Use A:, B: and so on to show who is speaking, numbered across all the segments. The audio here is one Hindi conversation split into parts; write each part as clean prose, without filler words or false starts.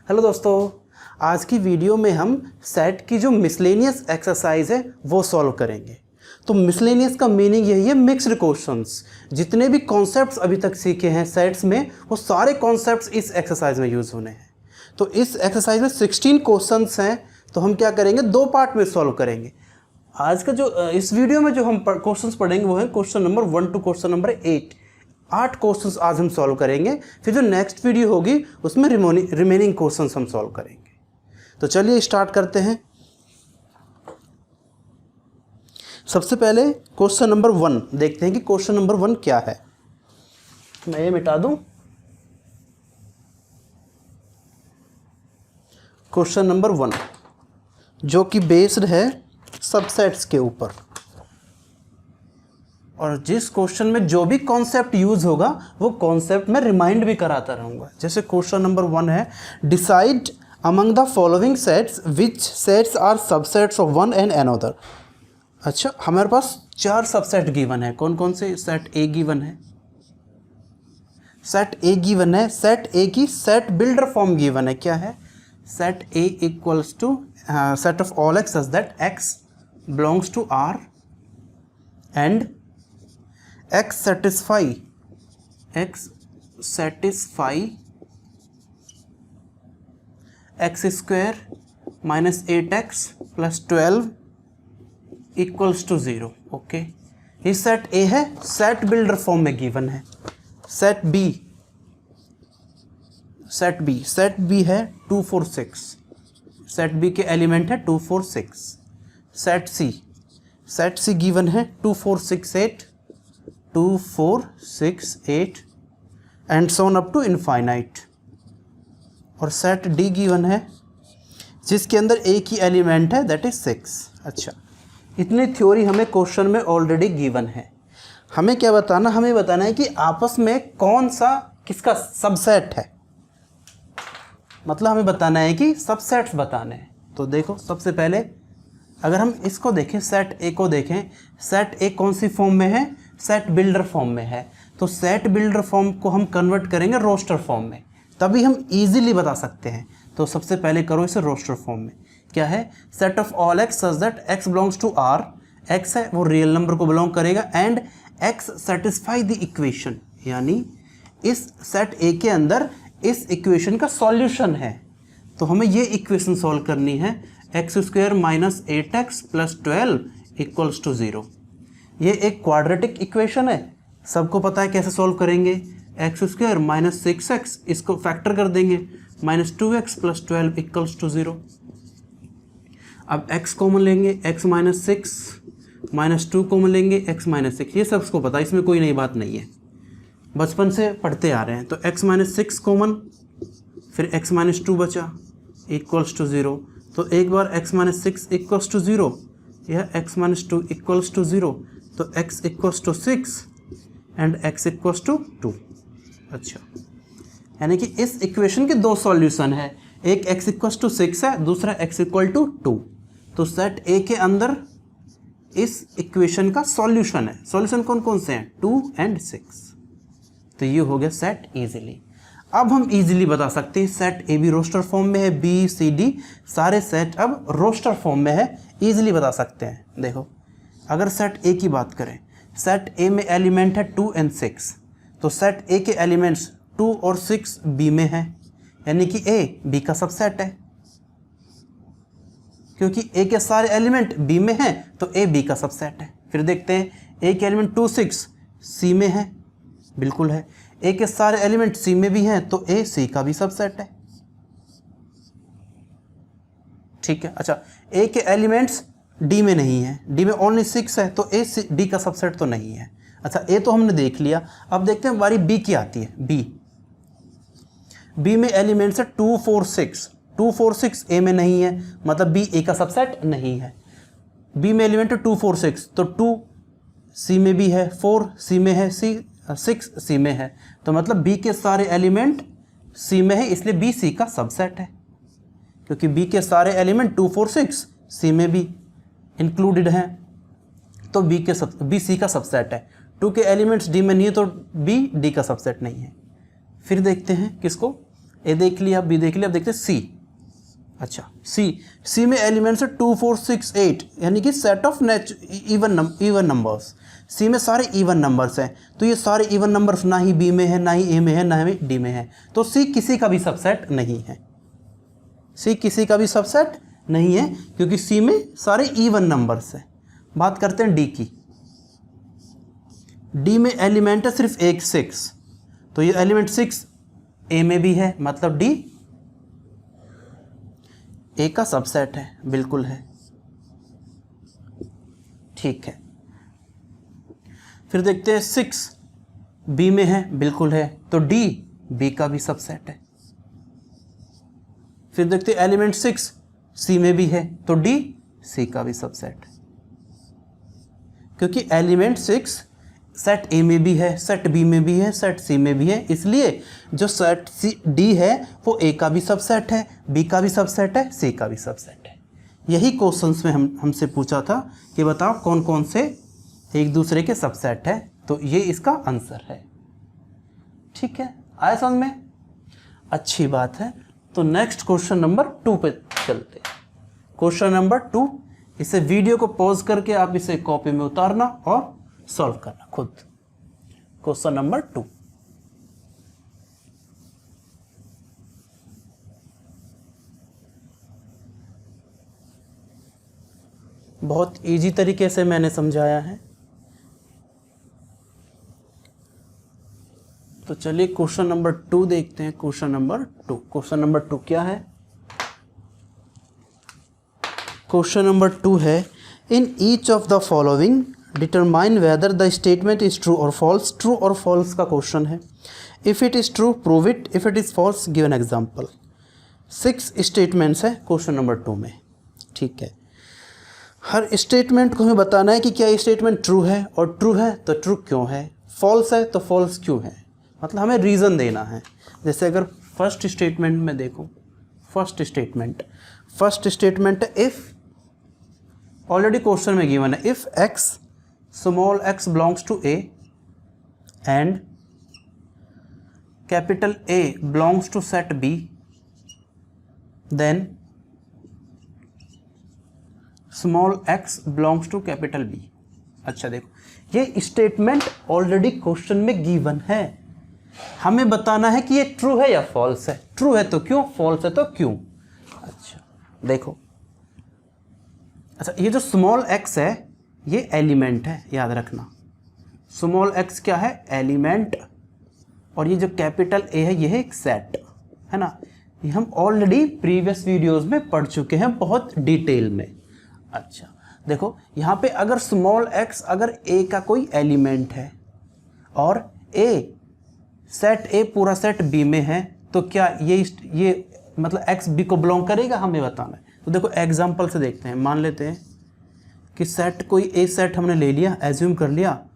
A: हेलो दोस्तों, आज की वीडियो में हम सेट की जो मिसलेनियस एक्सरसाइज है वो सॉल्व करेंगे। तो मिसलेनियस का मीनिंग यही है मिक्स्ड क्वेश्चंस। जितने भी कॉन्सेप्ट्स अभी तक सीखे हैं सेट्स में वो सारे कॉन्सेप्ट्स इस एक्सरसाइज में यूज़ होने हैं। तो इस एक्सरसाइज में 16 क्वेश्चंस हैं, तो हम क्या करेंगे, दो पार्ट में सॉल्व करेंगे। आज का जो इस वीडियो में जो हम क्वेश्चंस पढ़ेंगे वो है question number 1 to question number 8। 8 questions आज हम सॉल्व करेंगे। फिर जो नेक्स्ट वीडियो होगी उसमें रिमेनिंग क्वेश्चंस हम सॉल्व करेंगे। तो चलिए स्टार्ट करते हैं। सबसे पहले क्वेश्चन नंबर 1 देखते हैं कि क्वेश्चन नंबर 1 क्या है। मैं ये मिटा दूं। क्वेश्चन नंबर 1 जो कि बेस्ड है सबसेट्स के ऊपर, और जिस क्वेश्चन में जो भी कॉन्सेप्ट यूज होगा वो कॉन्सेप्ट मैं रिमाइंड भी कराता रहूँगा। जैसे क्वेश्चन नंबर 1 है, decide among the following sets which sets are subsets of one and another. अच्छा, हमारे पास 4 सबसेट गिवन है। कौन कौन से? सेट ए गिवन है, सेट ए गिवन है, सेट ए की सेट बिल्डर फॉर्म गिवन है। क्या है? Set A equals to set of all x such that x belongs to R and x satisfy x square minus 8x plus 12 equals to 0। Okay, ये सेट ए है, सेट बिल्डर फॉर्म में गिवन है। सेट बी है 2 4 6। सेट बी के एलिमेंट है 2 4 6। सेट सी गिवन है 2 4 6 8 2 4 6 8 and so on up to infinite. और सेट डी गिवन है जिसके अंदर ए की एलिमेंट है दैट इज 6। अच्छा, इतनी थ्योरी हमें क्वेश्चन में ऑलरेडी गिवन है। हमें क्या बताना? हमें बताना है कि आपस में कौन सा किसका सबसेट है। मतलब हमें बताना है कि सबसेट्स बताने हैं। तो देखो, सबसे पहले अगर हम इसको देखें, सेट ए को देखें, सेट ए कौन सी फॉर्म में है? सेट बिल्डर फॉर्म में है। तो सेट बिल्डर फॉर्म को हम कन्वर्ट करेंगे रोस्टर फॉर्म में, तभी हम इजीली बता सकते हैं। तो सबसे पहले करो इसे रोस्टर फॉर्म में। क्या है? Set of all x such that x belongs to R. X है वो रियल नंबर को बिलोंग करेगा and x satisfy the equation, यानी इस सेट ए के अंदर इस इक्वेशन का सॉल्यूशन है। तो हमें ये इक्वेशन सॉल्व करनी है, x square minus 8x plus 12 equals to 0। ये एक क्वाड्रेटिक इक्वेशन है, सबको पता है कैसे सॉल्व करेंगे। एक्स स्क्वायर माइनस 6x, इसको फैक्टर कर देंगे, minus 2x plus 12 equals to 0। अब x कॉमन लेंगे, x माइनस 6 माइनस 2 कॉमन लेंगे, x माइनस 6। ये सबको पता है, इसमें कोई नई बात नहीं है, बचपन से पढ़ते आ रहे हैं। तो x माइनस 6 कॉमन, फिर x माइनस 2 बचा इक्वल्स टू 0। तो एक बार x माइनस 6 इक्वल्स टू 0, यह x माइनस 2 इक्वल्स टू 0। तो x equals to 6 and x equals to 2। अच्छा, यानी कि इस इक्वेशन के दो सॉल्यूशन है, एक x इक्वल्स टू 6 है, दूसरा x इक्वल टू 2। तो सेट ए के अंदर इस इक्वेशन का सॉल्यूशन है। सॉल्यूशन कौन कौन से हैं? 2 एंड 6। तो ये हो गया सेट इजीली। अब हम इजीली बता सकते हैं सेट ए भी रोस्टर फॉर्म में है, बी सी डी सारे सेट अब रोस्टर फॉर्म में है, इजीली बता सकते हैं। देखो, अगर सेट ए की बात करें, सेट ए में एलिमेंट है 2 एंड 6। तो सेट ए के एलिमेंट्स 2 और 6 बी में है, यानी कि ए बी का सबसेट है। क्योंकि ए के सारे एलिमेंट बी में हैं तो ए बी का सबसेट है। फिर देखते हैं, ए के एलिमेंट 2 6 सी में है, बिल्कुल है। ए के सारे एलिमेंट सी में भी हैं तो ए सी का भी सबसेट है। ठीक है। अच्छा, ए के एलिमेंट्स डी में नहीं है, डी में ओनली 6 है तो ए डी का सबसेट तो नहीं है। अच्छा, ए तो हमने देख लिया। अब देखते हैं बारी बी की आती है। बी में एलिमेंट्स है 2 4 6। 2 4 6 ए में नहीं है, मतलब बी ए का सबसेट नहीं है। बी में एलिमेंट है 2 4 6, तो 2 सी में भी है, 4 सी में है, 6 सी में है, तो मतलब बी के सारे एलिमेंट सी में है, इसलिए बी सी का सबसेट है। क्योंकि बी के सारे एलिमेंट 2 4 6 सी में भी इंक्लूडेड हैं, तो बी सी का सबसेट है। 2 के एलिमेंट्स डी में नहीं है तो बी डी का सबसेट नहीं है। फिर देखते हैं किसको, ए देख लिया, बी देख लिया, अब देखते हैं सी। अच्छा सी में एलिमेंट्स है 2 4 6 8, यानी कि सेट ऑफ इवन नंबर्स। सी में सारे इवन नंबर्स हैं, तो ये सारे इवन नंबर्स ना ही बी में है, ना ही ए में है, ना ही डी में है, तो सी किसी का भी सबसेट नहीं है। सी किसी का भी सबसेट नहीं है क्योंकि सी में सारे इवन नंबर्स हैं। बात करते हैं डी की। डी में एलिमेंट है सिर्फ एक 6, तो ये एलिमेंट 6 ए में भी है, मतलब डी ए का सबसेट है, बिल्कुल है, ठीक है। फिर देखते हैं 6 बी में है, बिल्कुल है, तो डी बी का भी सबसेट है। फिर देखते हैं एलिमेंट 6 सी में भी है, तो डी सी का भी सबसेट है, क्योंकि एलिमेंट 6 सेट ए में भी है, सेट बी में भी है, सेट सी में भी है, इसलिए जो सेट सी डी है वो ए का भी सबसेट है, बी का भी सबसेट है, सी का भी सबसेट है। यही क्वेश्चंस में हमसे पूछा था कि बताओ कौन कौन से एक दूसरे के सबसेट है, तो ये इसका आंसर है। ठीक है, आया समझ में? अच्छी बात है। तो नेक्स्ट क्वेश्चन नंबर 2 पे चलते हैं। क्वेश्चन नंबर 2, इसे वीडियो को पॉज करके आप इसे कॉपी में उतारना और सॉल्व करना खुद। क्वेश्चन नंबर 2, बहुत इजी तरीके से मैंने समझाया है। तो चलिए क्वेश्चन नंबर 2 देखते हैं। क्वेश्चन नंबर 2 क्या है? क्वेश्चन नंबर 2 है, in each of the following determine whether the statement is true और फॉल्स। ट्रू और फॉल्स का क्वेश्चन है। If it is true prove it, if it is false give an example. 6 statements है क्वेश्चन नंबर 2 में। ठीक है, हर स्टेटमेंट को हमें बताना है कि क्या ये स्टेटमेंट ट्रू है, और ट्रू है तो ट्रू क्यों है, फॉल्स है तो फॉल्स क्यों है, मतलब हमें रीज़न देना है। जैसे अगर फर्स्ट स्टेटमेंट में देखो, फर्स्ट स्टेटमेंट है इफ़, ऑलरेडी क्वेश्चन में गिवन है, if x small x belongs to A and capital A belongs to set B, then small x belongs to capital B. अच्छा देखो, ये स्टेटमेंट ऑलरेडी क्वेश्चन में गिवन है, हमें बताना है कि ये ट्रू है या फॉल्स है। ट्रू है तो क्यों, फॉल्स है तो क्यों। अच्छा देखो, अच्छा ये जो स्मॉल एक्स है ये एलिमेंट है, याद रखना। स्मॉल एक्स क्या है, एलिमेंट, और ये जो कैपिटल ए है ये है एक सेट, है ना। ये हम ऑलरेडी प्रीवियस वीडियोस में पढ़ चुके हैं बहुत डिटेल में। अच्छा देखो, यहाँ पे अगर स्मॉल एक्स अगर ए का कोई एलिमेंट है और ए सेट ए पूरा सेट बी में है, तो क्या ये मतलब एक्स बी को बिलोंग करेगा, हमें बताना है। तो देखो एग्जांपल से देखते हैं। मान लेते हैं कि सेट कोई ए सेट हमने ले लिया, एज्यूम कर लिया,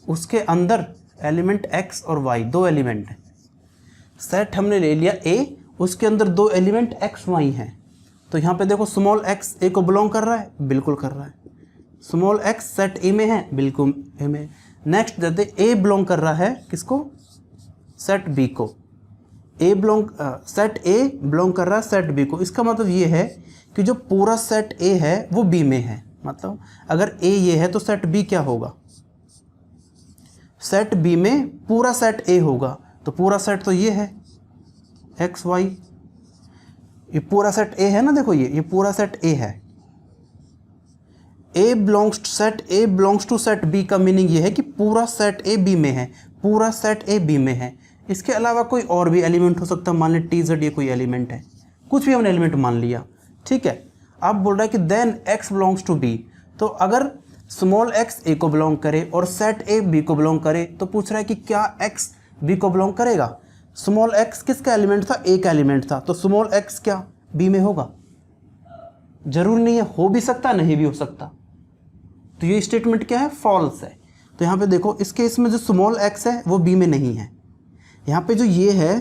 A: उसके अंदर एलिमेंट एक्स और वाई, 2 एलिमेंट हैं। सेट हमने ले लिया ए, उसके अंदर 2 एलिमेंट एक्स वाई हैं। तो यहाँ पे देखो स्मॉल एक्स ए को बिलोंग कर रहा है, बिल्कुल कर रहा है। स्मॉल एक्स सेट ए में है, बिल्कुल ए में। नेक्स्ट देते ए बिलोंग कर रहा है किसको, सेट बी को। सेट ए बिलोंग कर रहा है सेट बी को। इसका मतलब ये है कि जो पूरा सेट ए है वो बी में है, मतलब अगर ए ये है तो सेट बी क्या होगा, सेट बी में पूरा सेट ए होगा। तो पूरा सेट तो ये है एक्स वाई, ये पूरा सेट ए है ना। देखो ये पूरा सेट ए है। ए बिलोंग्स टू सेट बी का मीनिंग ये है कि पूरा सेट ए बी में है, पूरा सेट ए बी में है। इसके अलावा कोई और भी एलिमेंट हो सकता है, मान लें टी जेड ये कोई एलिमेंट है, कुछ भी हमने एलिमेंट मान लिया। ठीक है, अब बोल रहा है कि then x belongs to B. तो अगर स्मॉल एक्स ए को बिलोंग करे और सेट ए बी को बिलोंग करे, तो पूछ रहा है कि क्या एक्स बी को बिलोंग करेगा। स्मॉल एक्स किसका एलिमेंट था, ए का एलिमेंट था, तो स्मॉल एक्स क्या बी में होगा, जरूर नहीं है, हो भी सकता नहीं भी हो सकता। तो ये स्टेटमेंट क्या है, फॉल्स है। तो यहाँ पे देखो इस केस में जो स्मॉल एक्स है वो बी में नहीं है। यहाँ पे जो ये है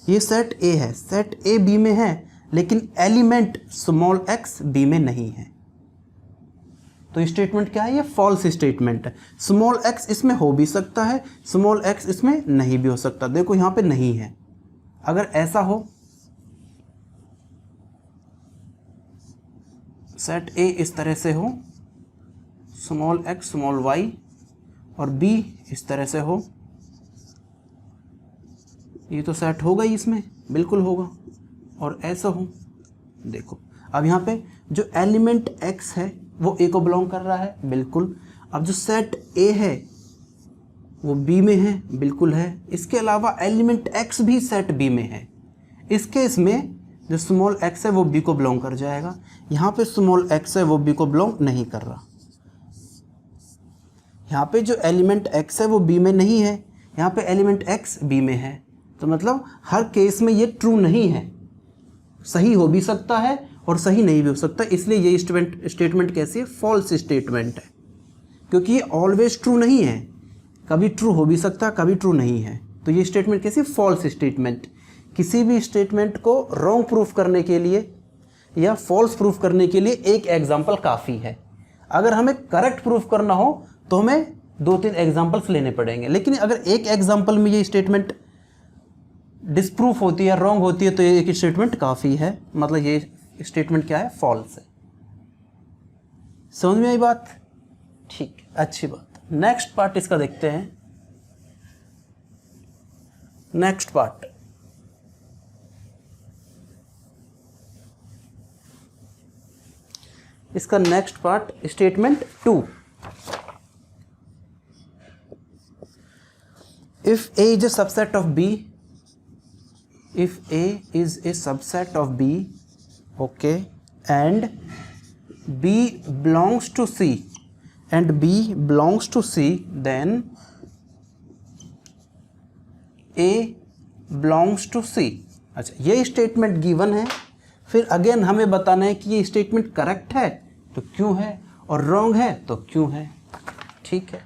A: ये सेट ए है, सेट ए बी में है, लेकिन एलिमेंट स्मॉल एक्स बी में नहीं है। तो स्टेटमेंट क्या है, ये फॉल्स स्टेटमेंट है। स्मॉल एक्स इसमें हो भी सकता है, स्मॉल एक्स इसमें नहीं भी हो सकता। देखो यहाँ पे नहीं है, अगर ऐसा हो, सेट ए इस तरह से हो, स्मॉल x स्मॉल y, और b इस तरह से हो, ये तो सेट होगा ही इसमें, बिल्कुल होगा। और ऐसा हो, देखो अब यहाँ पे जो एलिमेंट x है वो a को बिलोंग कर रहा है, बिल्कुल। अब जो सेट a है वो b में है, बिल्कुल है। इसके अलावा एलिमेंट x भी सेट b में है। इस केस में जो स्मॉल x है वो b को बिलोंग कर जाएगा। यहाँ पे स्मॉल x है वो b को बिलोंग नहीं कर रहा। यहाँ पे जो एलिमेंट x है वो b में नहीं है, यहाँ पे एलिमेंट x b में है। तो मतलब हर केस में ये ट्रू नहीं है, सही हो भी सकता है और सही नहीं भी हो सकता। इसलिए ये स्टेटमेंट कैसी है? फॉल्स स्टेटमेंट है, क्योंकि ये ऑलवेज ट्रू नहीं है, कभी ट्रू हो भी सकता, कभी ट्रू नहीं है। तो ये स्टेटमेंट कैसी? False statement. किसी भी स्टेटमेंट को रॉन्ग प्रूफ करने के लिए या फॉल्स प्रूफ करने के लिए एक एग्जाम्पल काफ़ी है। अगर हमें करेक्ट प्रूफ करना हो तो हमें 2-3 एग्जाम्पल्स लेने पड़ेंगे, लेकिन अगर एक एग्जाम्पल में ये स्टेटमेंट डिसप्रूफ होती है, रॉन्ग होती है, तो ये एक स्टेटमेंट काफ़ी है। मतलब ये स्टेटमेंट क्या है? फॉल्स है। समझ में आई बात? ठीक, अच्छी बात। नेक्स्ट पार्ट इसका देखते हैं। नेक्स्ट पार्ट, इसका next part statement 2। If A is a subset of b, if a is a subset of b, okay, and b belongs to c, and b belongs to c, then a belongs to c। अच्छा, ये स्टेटमेंट गिवन है। फिर अगेन हमें बताना है कि ये स्टेटमेंट करेक्ट है तो क्यों है, और रॉन्ग है तो क्यों है। ठीक है,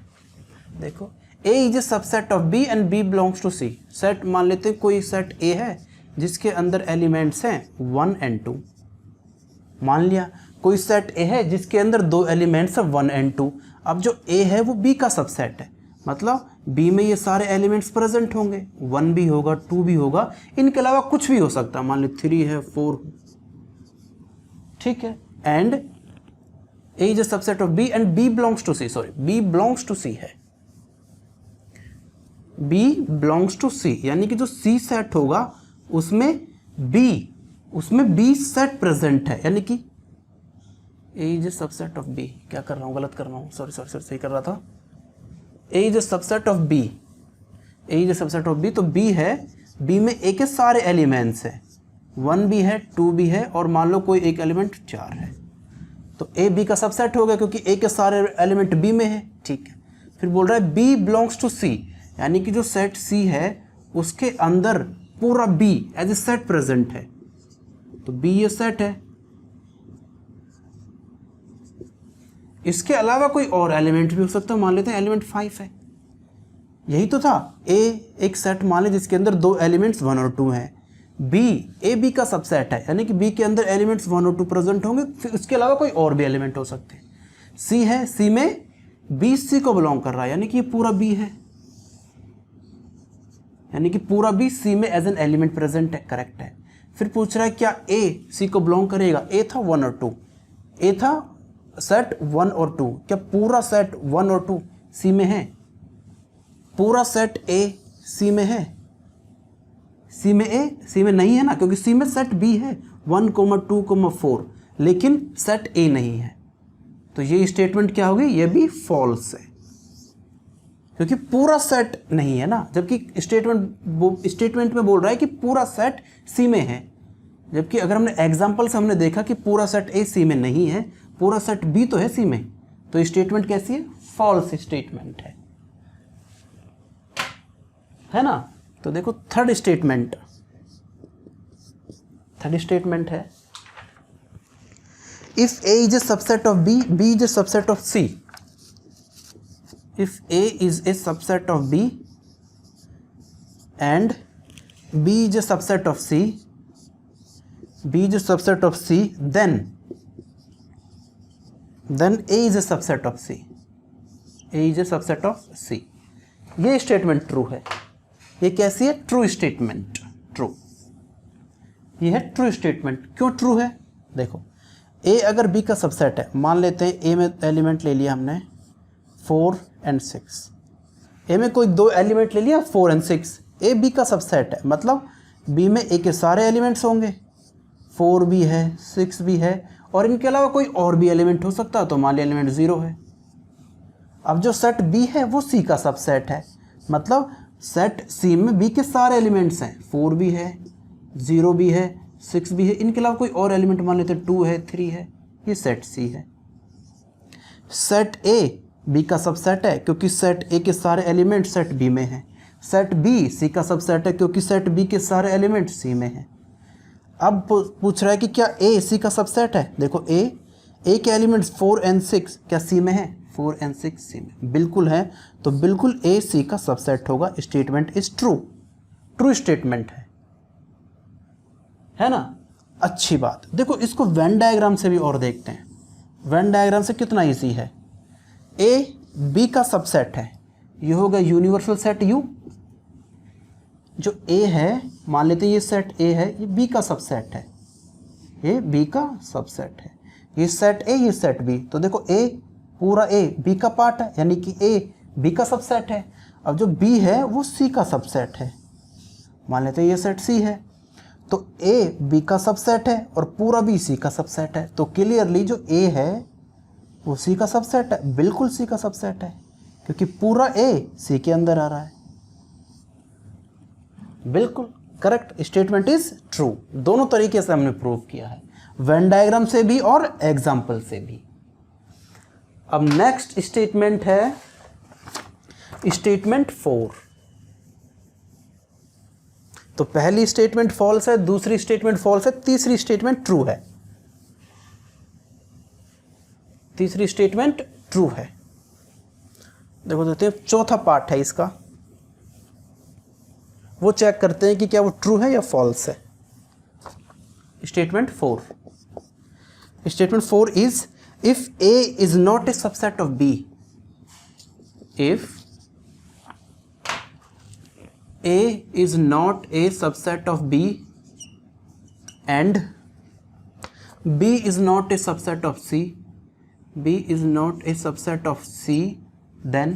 A: देखो A is a subset of B and B belongs to C। Set मान लेते हैं, कोई सेट A है जिसके अंदर एलिमेंट्स हैं 1 एंड 2। मान लिया कोई सेट A है जिसके अंदर 2 एलिमेंट्स हैं 1 एंड 2। अब जो A है वो B का सबसेट है, मतलब B में ये सारे एलिमेंट्स प्रेजेंट होंगे, 1 भी होगा, 2 भी होगा, इनके अलावा कुछ भी हो सकता है, मान लो 3 है, 4। ठीक है, and A is a subset of B and B belongs to C, sorry B belongs to C है, B बिलोंग्स टू C, यानी कि जो C सेट होगा उसमें B सेट प्रेजेंट है, यानी कि A is a subset of B। क्या कर रहा हूँ? गलत कर रहा हूँ, सॉरी सही कर रहा था। A is a subset of B, A is a subset of B, तो B है, B में A के सारे एलिमेंट्स हैं, 1 भी है, 2 भी है, और मान लो कोई एक एलिमेंट 4 है, तो A B का सबसेट हो गया क्योंकि A के सारे एलिमेंट B में है। ठीक है, फिर बोल रहा है B बिलोंग्स टू C, यानी कि जो सेट C है उसके अंदर पूरा B as a set present है, तो B ये सेट है। इसके अलावा कोई और एलिमेंट भी हो सकता है, मान लेते हैं एलिमेंट 5 है। यही तो था, A एक सेट मान ले जिसके अंदर 2 एलिमेंट्स 1 और 2 हैं, A B का सबसेट है, यानी कि B के अंदर एलिमेंट्स 1 और 2 प्रेजेंट होंगे, फिर उसके अलावा कोई और भी एलिमेंट हो सकते हैं। C है, C में B C को बिलोंग कर रहा है, यानी कि ये पूरा B है, यानी कि पूरा B C में एज एन एलिमेंट प्रेजेंट है, करेक्ट है। फिर पूछ रहा है क्या A C को बिलोंग करेगा? A था 1 और 2, A था सेट 1 और 2, क्या पूरा सेट 1 और 2 C में है? पूरा सेट A C में है? C में A C में नहीं है ना, क्योंकि C में सेट B है 1, 2, 4, लेकिन सेट A नहीं है। तो ये स्टेटमेंट क्या होगी? ये भी फॉल्स है, क्योंकि पूरा सेट नहीं है ना, जबकि स्टेटमेंट में बोल रहा है कि पूरा सेट C में है, जबकि अगर हमने एग्जाम्पल से हमने देखा कि पूरा सेट A C में नहीं है, पूरा सेट B तो है C में, तो स्टेटमेंट कैसी है? फॉल्स स्टेटमेंट है ना। तो देखो थर्ड स्टेटमेंट है, if A is a subset of B, B is a subset of C। If A is a subset of B and B is a subset of C, B is a subset of C, then A is a subset of C, A is a subset of C। ये स्टेटमेंट ट्रू है। ये कैसी है? True statement, true. ये है ट्रू स्टेटमेंट। क्यों ट्रू है? देखो ए अगर बी का सबसेट है, मान लेते हैं ए में एलिमेंट ले लिया हमने 4 और 6, ए में कोई 2 एलिमेंट ले लिया 4 और 6, ए बी का सबसेट है, मतलब बी में ए के सारे एलिमेंट्स होंगे, 4 भी है 6 भी है और इनके अलावा कोई और भी एलिमेंट हो सकता है, तो मान लिया एलिमेंट 0 है। अब जो सेट बी है वो सी का सबसेट है, मतलब सेट सी में बी के सारे एलिमेंट्स हैं, 4 भी है 0 भी है 6 भी है, इनके अलावा कोई और एलिमेंट मान लेते हैं 2 है 3 है, ये सेट सी है। सेट ए बी का सबसेट है क्योंकि सेट ए के सारे एलिमेंट सेट बी में हैं। सेट बी सी का सबसेट है क्योंकि सेट बी के सारे एलिमेंट सी में हैं। अब पूछ रहा है कि क्या ए सी का सबसेट है? देखो ए के एलिमेंट्स 4 और 6 क्या सी में है? 4 और 6 सी में बिल्कुल है, तो बिल्कुल ए सी का सबसेट होगा। Statement is true, true statement है ना। अच्छी बात। देखो इसको वेन डायग्राम से भी और देखते हैं। वेन डायग्राम से कितना इजी है। ए बी का सबसेट है, ये होगा यूनिवर्सल सेट यू। जो ए है, मान लेते हैं ये सेट ए है, ये बी का सबसेट है, ये बी का सबसेट है, ये सेट ए ये सेट बी। तो देखो ए पूरा ए बी का पार्ट है, यानी कि ए बी का सबसेट है। अब जो बी है वो सी का सबसेट है, मान लेते हैं ये सेट सी है, तो ए बी का सबसेट है और पूरा बी सी का सबसेट है। तो क्लियरली जो ए है वो सी का सबसेट है, बिल्कुल सी का सबसेट है, क्योंकि पूरा ए सी के अंदर आ रहा है। बिल्कुल करेक्ट, स्टेटमेंट इज ट्रू। दोनों तरीके से हमने प्रूव किया है, वेन डायग्राम से भी और एग्जाम्पल से भी। अब नेक्स्ट स्टेटमेंट है स्टेटमेंट 4। तो पहली स्टेटमेंट फॉल्स है, दूसरी स्टेटमेंट फॉल्स है, तीसरी स्टेटमेंट ट्रू है। तीसरी स्टेटमेंट ट्रू है। देखो देखते हैं, चौथा पार्ट है इसका, वो चेक करते हैं कि क्या वो ट्रू है या फॉल्स है। Statement 4। Statement 4 is if A is not a subset of B, if A is not a subset of B and B is not a subset of C, B is not a subset of C, then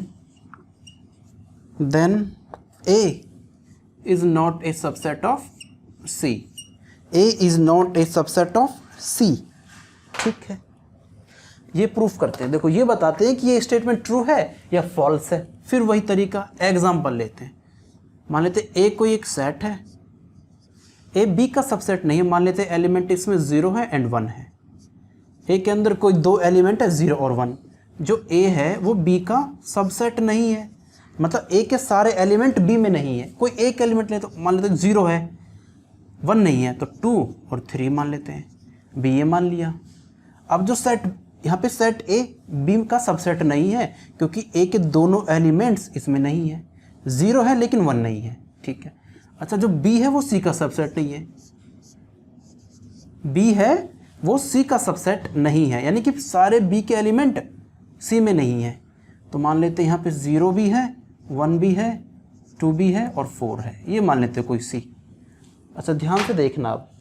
A: A is not a subset of C. A is not a subset of C. ठीक है, ये प्रूफ करते हैं। देखो ये बताते हैं कि ये स्टेटमेंट ट्रू है या फॉल्स है। फिर वही तरीका, एग्जाम्पल लेते हैं। मान लेते ए कोई एक सेट है, ए बी का सबसेट नहीं है, मान लेते एलिमेंट इसमें 0 है एंड 1 है। ए के अंदर कोई 2 एलिमेंट है 0 और 1। जो ए है वो बी का सबसेट नहीं है, मतलब ए के सारे एलिमेंट बी में नहीं है। कोई एक एलिमेंट ले, तो मान लेते 0 है 1 नहीं है, तो 2 और 3 मान लेते हैं, बी ए मान लिया। अब जो सेट यहाँ पे सेट ए बी का सबसेट नहीं है क्योंकि ए के दोनों एलिमेंट्स इसमें नहीं है, 0 है लेकिन 1 नहीं है। ठीक है, अच्छा जो B है वो C का सबसेट नहीं है, B है वो C का सबसेट नहीं है, यानी कि सारे B के एलिमेंट C में नहीं है। तो मान लेते हैं यहाँ पे 0 भी है, 1 भी है, 2 भी है और 4 है, ये मान लेते हैं कोई C। अच्छा ध्यान से देखना, अब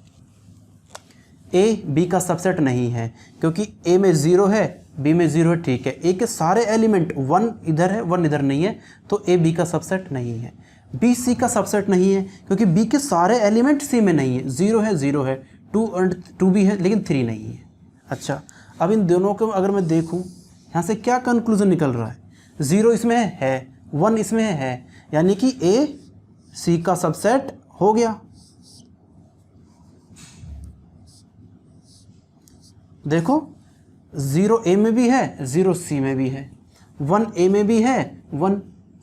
A: A B का सबसेट नहीं है क्योंकि A में 0 है B में 0 है। ठीक है, ए के सारे एलिमेंट 1 इधर है 1 इधर नहीं है, तो ए बी का सबसेट नहीं है। बी सी का सबसेट नहीं है क्योंकि बी के सारे एलिमेंट सी में नहीं है, 0 है 0 है, 2 भी है लेकिन 3 नहीं है। अच्छा, अब इन दोनों को अगर मैं देखूं, यहाँ से क्या कंक्लूजन निकल रहा है? 0 इसमें है 1 इसमें है, यानी कि ए सी का सबसेट हो गया। देखो 0 ए में भी है, 0 सी में भी है, 1 ए में भी है, 1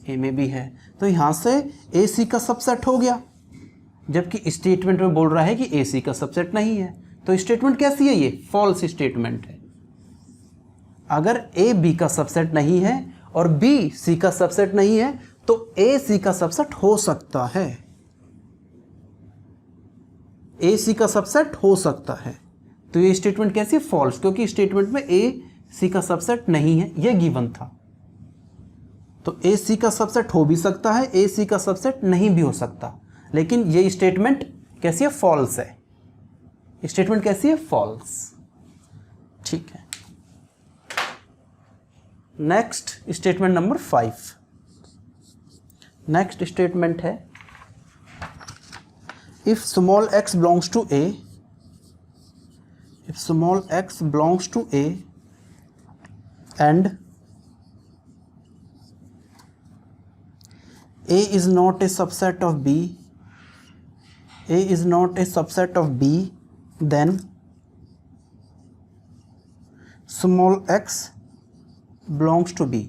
A: ए में भी है, तो यहाँ से ए सी का सबसेट हो गया। जबकि स्टेटमेंट में बोल रहा है कि ए सी का सबसेट नहीं है, तो स्टेटमेंट कैसी है? ये फॉल्स स्टेटमेंट है। अगर ए बी का सबसेट नहीं है और बी सी का सबसेट नहीं है, तो ए सी का सबसेट हो सकता है, ए सी का सबसेट हो सकता है। तो ये स्टेटमेंट कैसी है? फॉल्स, क्योंकि स्टेटमेंट में ए सी का सबसेट नहीं है, ये गिवन था। तो ए सी का सबसेट हो भी सकता है, ए सी का सबसेट नहीं भी हो सकता, लेकिन ये स्टेटमेंट कैसी है? फॉल्स है। स्टेटमेंट कैसी है? फॉल्स। ठीक है, next statement number 5। Next statement है if small x belongs to a, if small x belongs to a and a is not a subset of b, a is not a subset of b, then small x belongs to b.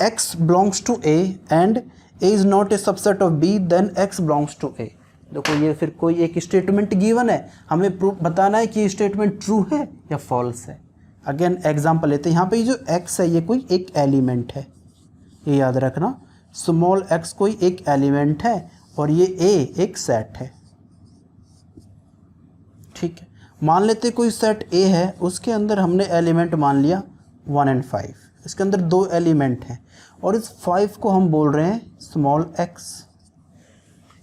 A: X belongs to a and a is not a subset of b, then x belongs to a. देखो ये फिर कोई एक स्टेटमेंट गिवन है, हमें प्रूफ बताना है कि ये स्टेटमेंट ट्रू है या फॉल्स है। अगेन एग्जांपल लेते हैं, यहाँ पे ये जो x है ये कोई एक एलिमेंट है, ये याद रखना। स्मॉल x कोई एक एलिमेंट है और ये a एक सेट है। ठीक है, मान लेते कोई सेट A है, उसके अंदर हमने एलिमेंट मान लिया 1 और 5, इसके अंदर 2 एलिमेंट हैं और इस 5 को हम बोल रहे हैं स्मॉल x,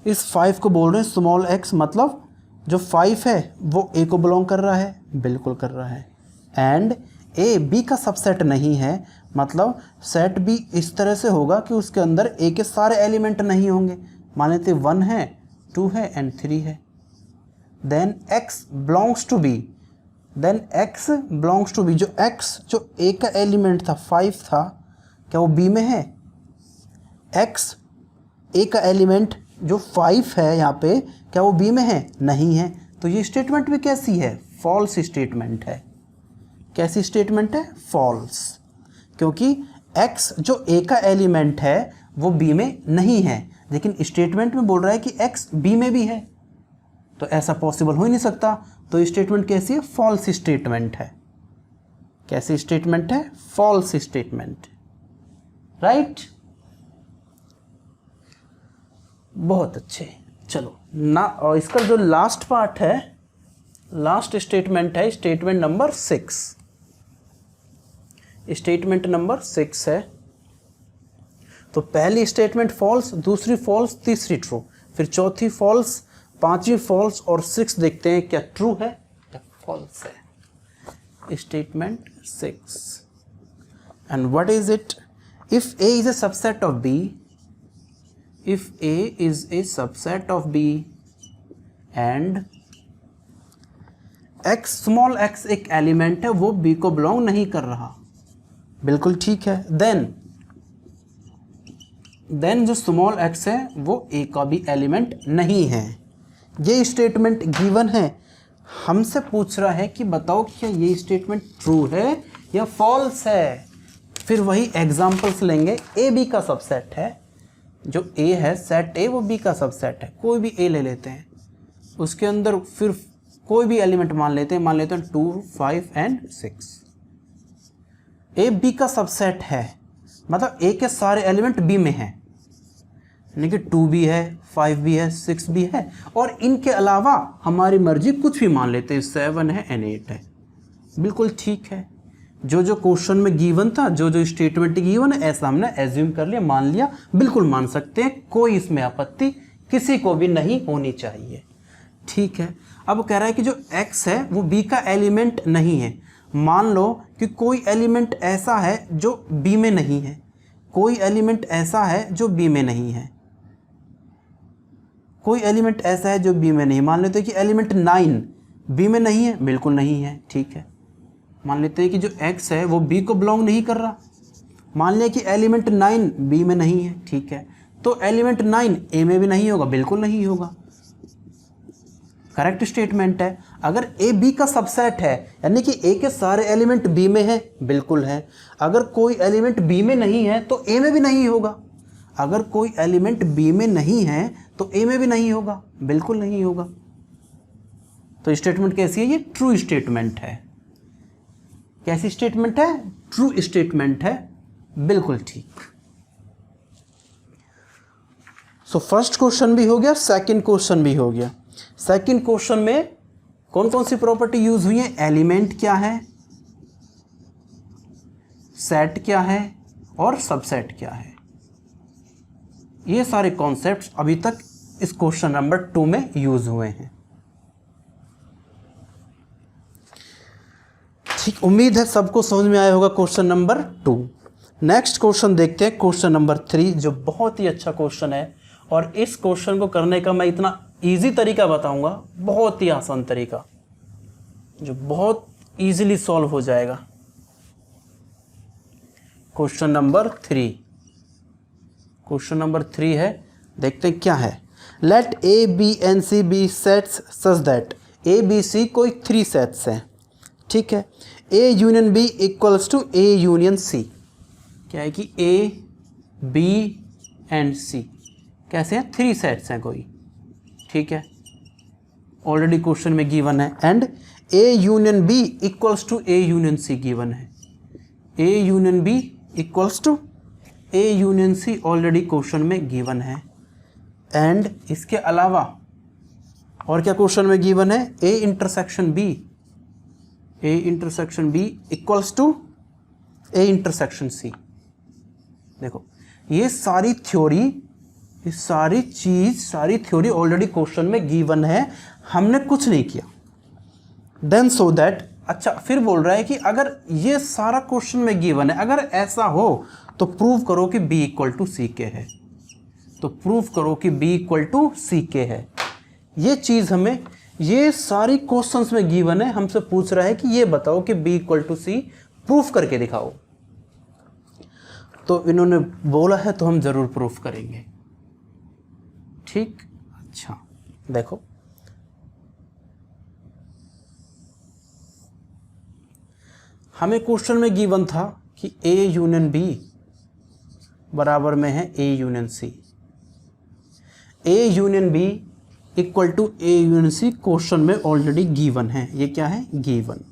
A: इस 5 को बोल रहे हैं स्मॉल x, मतलब जो 5 है वो A को बिलोंग कर रहा है, बिल्कुल कर रहा है, एंड A B का सबसेट नहीं है, मतलब सेट B इस तरह से होगा कि उसके अंदर A के सारे एलिमेंट नहीं होंगे। मान लेते 1 है, 2 है एंड 3 है। Then x belongs to B, then x belongs to B, जो x जो A का एलिमेंट था 5 था, क्या वो B में है? x A का एलिमेंट जो 5 है यहाँ पे, क्या वो B में है? नहीं है। तो ये स्टेटमेंट भी कैसी है? फॉल्स स्टेटमेंट है। कैसी स्टेटमेंट है? फॉल्स, क्योंकि x जो A का एलिमेंट है वो B में नहीं है, लेकिन स्टेटमेंट में बोल रहा है कि x B में भी है, तो ऐसा पॉसिबल हो ही नहीं सकता। तो ये स्टेटमेंट कैसी है? फॉल्स स्टेटमेंट है। कैसी स्टेटमेंट है? False statement, right? बहुत अच्छे। चलो ना, और इसका जो लास्ट पार्ट है, लास्ट स्टेटमेंट है स्टेटमेंट नंबर 6। स्टेटमेंट नंबर 6 है, तो पहली स्टेटमेंट फॉल्स, दूसरी फॉल्स, तीसरी ट्रू, फिर चौथी फॉल्स, पांचवी फॉल्स और 6 देखते हैं क्या ट्रू है या फॉल्स है। Statement 6, and what is it? If A is a subset of B, if A is a subset of B and x small x एक एलिमेंट है, वो B को बिलोंग नहीं कर रहा, बिल्कुल ठीक है। देन जो स्मॉल x है वो A का भी एलिमेंट नहीं है। ये स्टेटमेंट गिवन है, हमसे पूछ रहा है कि बताओ क्या ये स्टेटमेंट ट्रू है या फॉल्स है। फिर वही एग्जांपल्स लेंगे। A B का सबसेट है, जो A है सेट A वो B का सबसेट है, कोई भी A ले लेते हैं, उसके अंदर फिर कोई भी एलिमेंट मान लेते हैं 2, 5 एंड 6। A B का सबसेट है, मतलब A के सारे एलिमेंट B में हैं, यानी कि 2 भी है, 5 भी है, 6 भी है, और इनके अलावा हमारी मर्जी कुछ भी मान लेते हैं, 7 है एंड 8 है, बिल्कुल ठीक है। जो जो क्वेश्चन में गिवन था, जो जो स्टेटमेंट गिवन है, ऐसा हमने एज्यूम कर लिया, मान लिया, बिल्कुल मान सकते हैं, कोई इसमें आपत्ति किसी को भी नहीं होनी चाहिए। ठीक है, अब कह रहा है कि जो x है वो B का एलिमेंट नहीं है। मान लो कि कोई एलिमेंट ऐसा है जो B में नहीं है, कोई एलिमेंट ऐसा है जो B में नहीं है, कोई एलिमेंट ऐसा है जो B में नहीं। मान लेते हैं कि एलिमेंट 9 B में नहीं है, बिल्कुल नहीं है, ठीक है। मान लेते हैं कि जो x है वो B को बिलोंग नहीं कर रहा, मान लिया कि एलिमेंट 9 B में नहीं है, ठीक है। तो एलिमेंट 9 A में भी नहीं होगा, बिल्कुल नहीं होगा, करेक्ट स्टेटमेंट है। अगर A B का सबसेट है, यानी कि A के सारे एलिमेंट B में है, बिल्कुल है। अगर कोई एलिमेंट B में नहीं है तो A में भी नहीं होगा, अगर कोई एलिमेंट B में नहीं है तो A में भी नहीं होगा, बिल्कुल नहीं होगा। तो स्टेटमेंट कैसी है? ये ट्रू स्टेटमेंट है। कैसी स्टेटमेंट है? ट्रू स्टेटमेंट है, बिल्कुल ठीक। सो फर्स्ट क्वेश्चन भी हो गया, सेकंड क्वेश्चन भी हो गया। सेकंड क्वेश्चन में कौन कौन सी प्रॉपर्टी यूज हुई है? एलिमेंट क्या है, सेट क्या है और सबसेट क्या है। ये सारे कॉन्सेप्ट्स अभी तक इस क्वेश्चन नंबर 2 में यूज हुए हैं। ठीक, उम्मीद है सबको समझ में आया होगा क्वेश्चन नंबर 2। नेक्स्ट क्वेश्चन देखते हैं, क्वेश्चन नंबर 3, जो बहुत ही अच्छा क्वेश्चन है। और इस क्वेश्चन को करने का मैं इतना इजी तरीका बताऊंगा, बहुत ही आसान तरीका जो बहुत इजीली सॉल्व हो जाएगा। क्वेश्चन नंबर 3, क्वेश्चन नंबर 3 है, देखते हैं क्या है। Let A B and C be sets such that A B C कोई 3 सेट्स हैं, ठीक है। A union B equals to A union C. क्या है कि ए बी एंड सी कैसे हैं, 3 सेट्स हैं कोई, ठीक है, ऑलरेडी क्वेश्चन में गिवन है। And A union B equals to A union C given है। A union B equals to A union C already question में गिवन है। एंड इसके अलावा और क्या क्वेश्चन में गिवन है, A intersection B, A intersection B equals to A intersection C. देखो ये सारी थ्योरी, ये सारी चीज, सारी थ्योरी ऑलरेडी क्वेश्चन में गिवन है, हमने कुछ नहीं किया। देन सो दैट, अच्छा फिर बोल रहा है कि अगर ये सारा क्वेश्चन में गिवन है, अगर ऐसा हो तो प्रूव करो कि b इक्वल टू सी के है। तो प्रूव करो कि b इक्वल टू सी के है। ये चीज़ हमें, ये सारी क्वेश्चंस में गिवन है, हमसे पूछ रहा है कि ये बताओ कि b equal to C, proof करके दिखाओ। तो इन्होंने बोला है तो हम ज़रूर प्रूफ करेंगे, ठीक। अच्छा देखो, हमें क्वेश्चन में गिवन था कि ए यूनियन बी बराबर में है A union C. A union B equal to A union C question में ऑलरेडी गिवन है। ये क्या है, गिवन।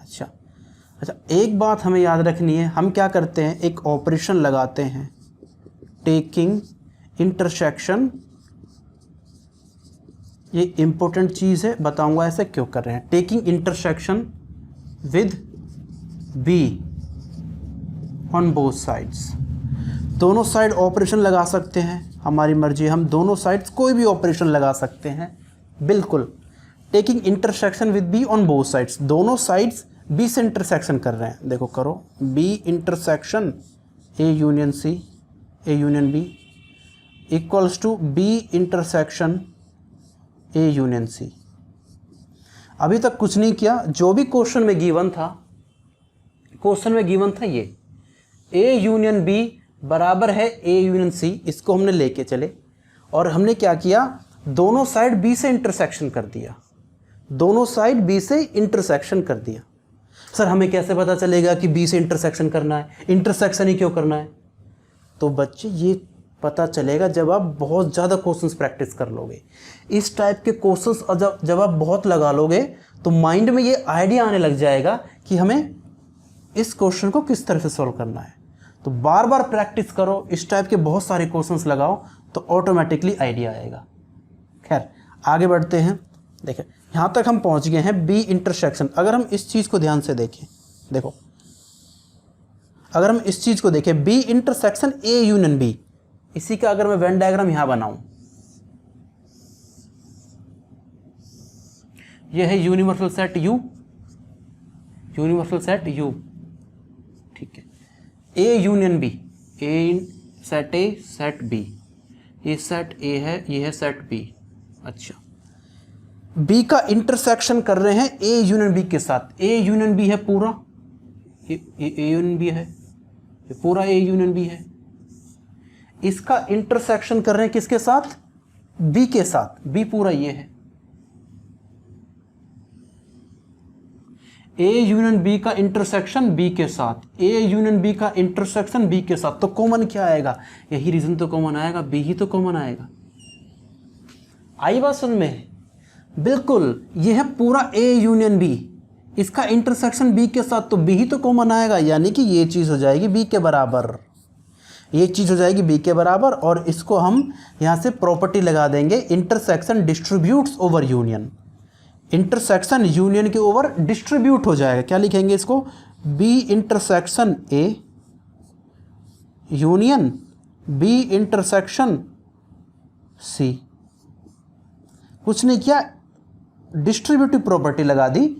A: अच्छा, एक बात हमें याद रखनी है, हम क्या करते हैं, एक ऑपरेशन लगाते हैं, टेकिंग इंटरसेक्शन। ये इंपॉर्टेंट चीज़ है, बताऊंगा ऐसे क्यों कर रहे हैं। Taking intersection with B on both sides. दोनों साइड ऑपरेशन लगा सकते हैं, हमारी मर्जी, हम दोनों साइड्स कोई भी ऑपरेशन लगा सकते हैं, बिल्कुल। Taking intersection with B on both sides, दोनों साइड्स बी से इंटरसेक्शन कर रहे हैं। देखो करो, B intersection A union C, A union B equals to B intersection A union C. अभी तक कुछ नहीं किया, जो भी क्वेश्चन में गिवन था, क्वेश्चन में गिवन था ये ए यूनियन बी बराबर है ए यूनियन सी, इसको हमने लेके चले और हमने क्या किया, दोनों साइड बी से इंटरसेक्शन कर दिया, दोनों साइड बी से इंटरसेक्शन कर दिया। सर हमें कैसे पता चलेगा कि बी से इंटरसेक्शन करना है, इंटरसेक्शन ही क्यों करना है? तो बच्चे ये पता चलेगा जब आप बहुत ज़्यादा क्वेश्चंस प्रैक्टिस कर लोगे। इस टाइप के क्वेश्चंस जब आप बहुत लगा लोगे तो माइंड में ये आइडिया आने लग जाएगा कि हमें इस क्वेश्चन को किस तरह से सॉल्व करना है। तो बार बार प्रैक्टिस करो, इस टाइप के बहुत सारे क्वेश्चंस लगाओ तो ऑटोमेटिकली आइडिया आएगा। खैर आगे बढ़ते हैं। देखें यहाँ तक हम पहुँच गए हैं बी इंटरसेक्शन। अगर हम इस चीज़ को ध्यान से देखें, देखो अगर हम इस चीज़ को देखें B intersection A union B, इसी का अगर मैं वेन डायग्राम यहाँ बनाऊँ, यह है universal set U, universal set U, ठीक है। A union B, a set A set B, ये सेट ए है, ये है सेट बी। अच्छा, बी का इंटरसेक्शन कर रहे हैं ए यूनियन बी के साथ। ए यूनियन बी है पूरा, ये ए यूनियन बी है, ये पूरा ए यूनियन बी है। इसका इंटरसेक्शन कर रहे हैं किसके साथ, बी के साथ। बी पूरा ये है, ए यूनियन बी का इंटरसेक्शन बी के साथ, ए यूनियन बी का इंटरसेक्शन बी के साथ। तो कॉमन क्या आएगा, यही रीजन तो कॉमन आएगा, बी ही तो कॉमन आएगा। आई बात समझ में? बिल्कुल, ये है पूरा ए यूनियन बी, इसका इंटरसेक्शन बी के साथ, तो बी ही तो कॉमन आएगा। यानी कि ये चीज़ हो जाएगी बी के बराबर, ये चीज़ हो जाएगी बी के बराबर। और इसको हम यहाँ से प्रॉपर्टी लगा देंगे, intersection distributes over union. Intersection union के ओवर डिस्ट्रीब्यूट हो जाएगा। क्या लिखेंगे इसको, B intersection A union B intersection C. कुछ नहीं किया, डिस्ट्रीब्यूटिव प्रॉपर्टी लगा दी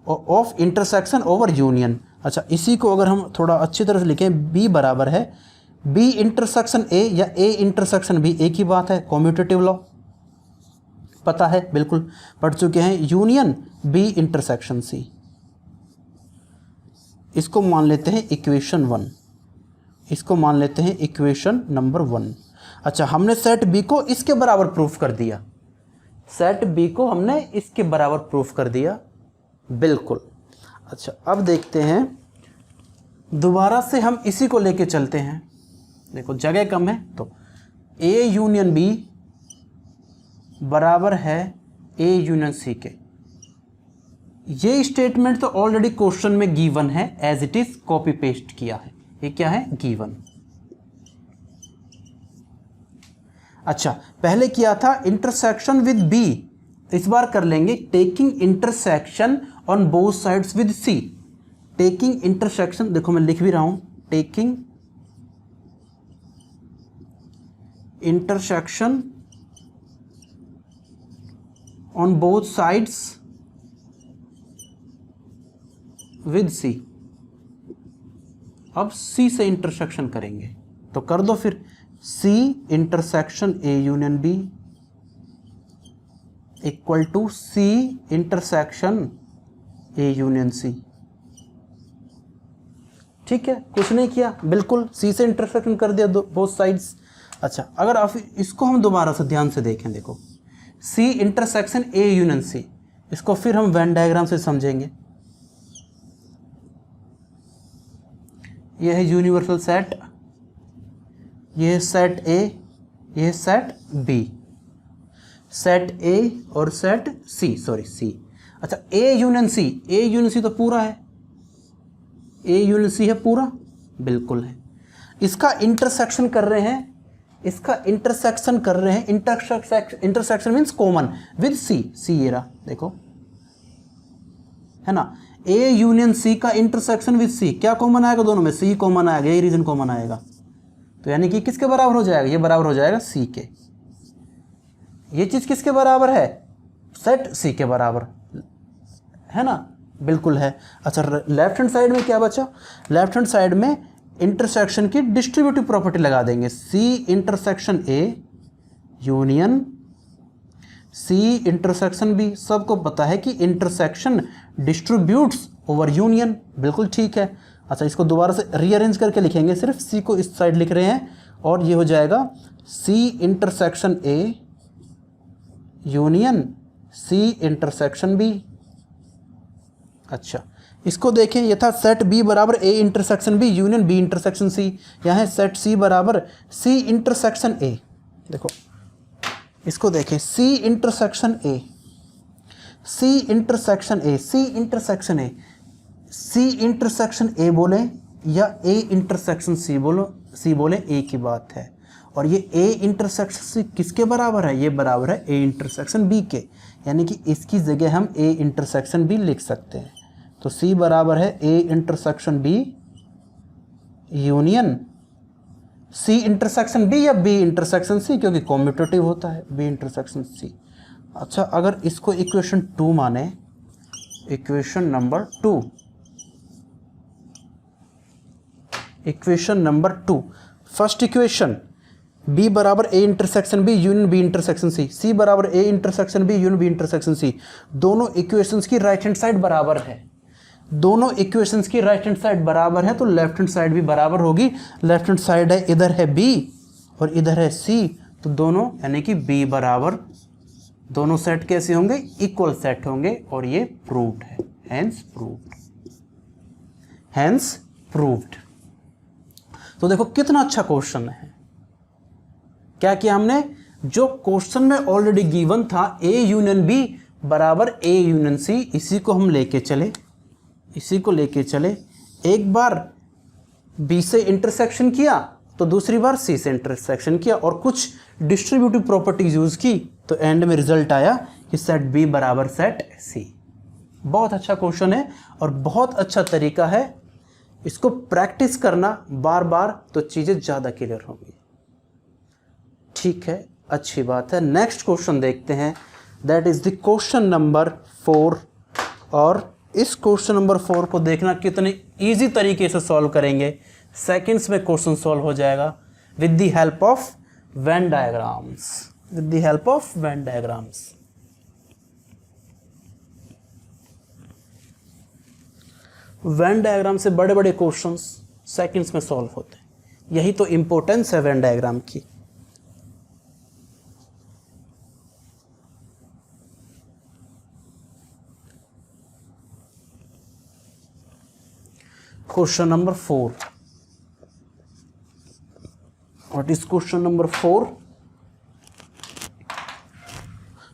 A: ऑफ इंटरसेक्शन ओवर यूनियन। अच्छा, इसी को अगर हम थोड़ा अच्छी तरह से लिखें, बी बराबर है बी इंटरसेक्शन ए या ए इंटरसेक्शन बी, एक ही बात है, कॉम्यूटेटिव लॉ पता है, बिल्कुल पढ़ चुके हैं। यूनियन बी इंटरसेक्शन सी, इसको मान लेते हैं इक्वेशन 1, इसको मान लेते हैं इक्वेशन नंबर 1। अच्छा, हमने सेट बी को इसके बराबर प्रूफ कर दिया, सेट बी को हमने इसके बराबर प्रूफ कर दिया, बिल्कुल। अच्छा, अब देखते हैं, दोबारा से हम इसी को लेके चलते हैं। देखो जगह कम है, तो ए यूनियन बी बराबर है ए यूनियन सी के। ये स्टेटमेंट तो ऑलरेडी क्वेश्चन में गिवन है, as it is copy paste किया है। ये क्या है? गिवन। अच्छा, पहले किया था इंटरसेक्शन विद बी, इस बार कर लेंगे taking intersection on both sides with C. Taking intersection, देखो मैं लिख भी रहा हूं, taking intersection on both sides with C. अब सी से इंटरसेक्शन करेंगे, तो कर दो फिर, C intersection A union B equal to C intersection A union C. ठीक है, कुछ नहीं किया, बिल्कुल सी से इंटरसेक्शन कर दिया बोथ साइड्स। अच्छा, अगर आप इसको हम दोबारा से ध्यान से देखें, देखो सी इंटरसेक्शन ए यूनियन सी, इसको फिर हम वेन डायग्राम से समझेंगे। यह है यूनिवर्सल सेट, यह है सेट ए, यह है सेट बी, सेट ए और सेट सी, सॉरी सी। अच्छा, ए यूनियन सी, ए यूनियन सी तो पूरा है, ए यूनियन सी है पूरा, बिल्कुल है। इसका इंटरसेक्शन कर रहे हैं, इसका इंटरसेक्शन कर रहे हैं, intersection means common with C, C ये रहा, देखो है ना। ए यूनियन सी का इंटरसेक्शन विद सी, क्या कॉमन आएगा दोनों में? सी कॉमन आएगा, यही रीजन कॉमन आएगा, तो यानी कि किसके बराबर हो जाएगा? ये बराबर हो जाएगा सी के। ये चीज किसके बराबर है? सेट सी के बराबर, है ना, बिल्कुल है। अच्छा, लेफ्ट हैंड साइड में क्या बचा? लेफ्ट हैंड साइड में इंटरसेक्शन की डिस्ट्रीब्यूटिव प्रॉपर्टी लगा देंगे, C intersection A union C intersection B. सबको पता है कि इंटरसेक्शन डिस्ट्रीब्यूट्स ओवर यूनियन, बिल्कुल ठीक है। अच्छा, इसको दोबारा से रीअरेंज करके लिखेंगे, सिर्फ सी को इस साइड लिख रहे हैं, और ये हो जाएगा C intersection A union C intersection B. अच्छा, इसको देखें, ये था सेट बी बराबर A intersection B union B intersection C. यहाँ है सेट सी बराबर सी इंटरसेक्शन ए। देखो इसको देखें, C intersection A, C intersection A, C intersection A, C intersection A बोले या ए इंटरसेक्शन सी बोलो, सी बोले, एक ही बात है। और ये ए इंटरसेक्शन सी किसके बराबर है? ये बराबर है ए इंटरसेक्शन बी के, यानी कि इसकी जगह हम ए इंटरसेक्शन बी लिख सकते हैं। तो सी बराबर है A intersection B union C intersection B या बी इंटरसेक्शन सी, क्योंकि कॉम्यूटेटिव होता है बी इंटरसेक्शन सी। अच्छा, अगर इसको इक्वेशन 2 माने, equation number 2, equation number 2, first equation B बराबर A intersection B union B intersection C, C बराबर A intersection B union B intersection C. दोनों इक्वेशंस की राइट हैंड साइड बराबर है, दोनों इक्वेशंस की राइट हैंड साइड बराबर है, तो लेफ्ट हैंड साइड भी बराबर होगी। लेफ्ट हैंड साइड है, इधर है बी और इधर है सी, तो दोनों यानी कि बी बराबर, दोनों सेट कैसे होंगे? इक्वल सेट होंगे, और ये प्रूव्ड है, हेंस प्रूव्ड, हेंस प्रूव्ड। तो देखो कितना अच्छा क्वेश्चन है। क्या किया हमने? जो क्वेश्चन में ऑलरेडी गिवन था ए यूनियन बी बराबर ए यूनियन सी, इसी को हम लेके चले, इसी को लेके चले। एक बार बी से इंटरसेक्शन किया तो दूसरी बार सी से इंटरसेक्शन किया, और कुछ डिस्ट्रीब्यूटिव प्रॉपर्टीज यूज की, तो एंड में रिजल्ट आया कि सेट बी बराबर सेट सी। बहुत अच्छा क्वेश्चन है और बहुत अच्छा तरीका है, इसको प्रैक्टिस करना बार बार, तो चीज़ें ज़्यादा क्लियर होंगी। ठीक है, अच्छी बात है। नेक्स्ट क्वेश्चन देखते हैं। That is the question number 4। और इस क्वेश्चन नंबर 4 को देखना कितने इजी तरीके से सॉल्व करेंगे। सेकंड्स में क्वेश्चन सॉल्व हो जाएगा with the help of Venn diagrams, with the help of Venn diagrams. Venn diagram से बड़े बड़े क्वेश्चंस सेकंड्स में सॉल्व होते हैं, यही तो इंपॉर्टेंस है वेन डायग्राम की। Question number 4, what is question number 4?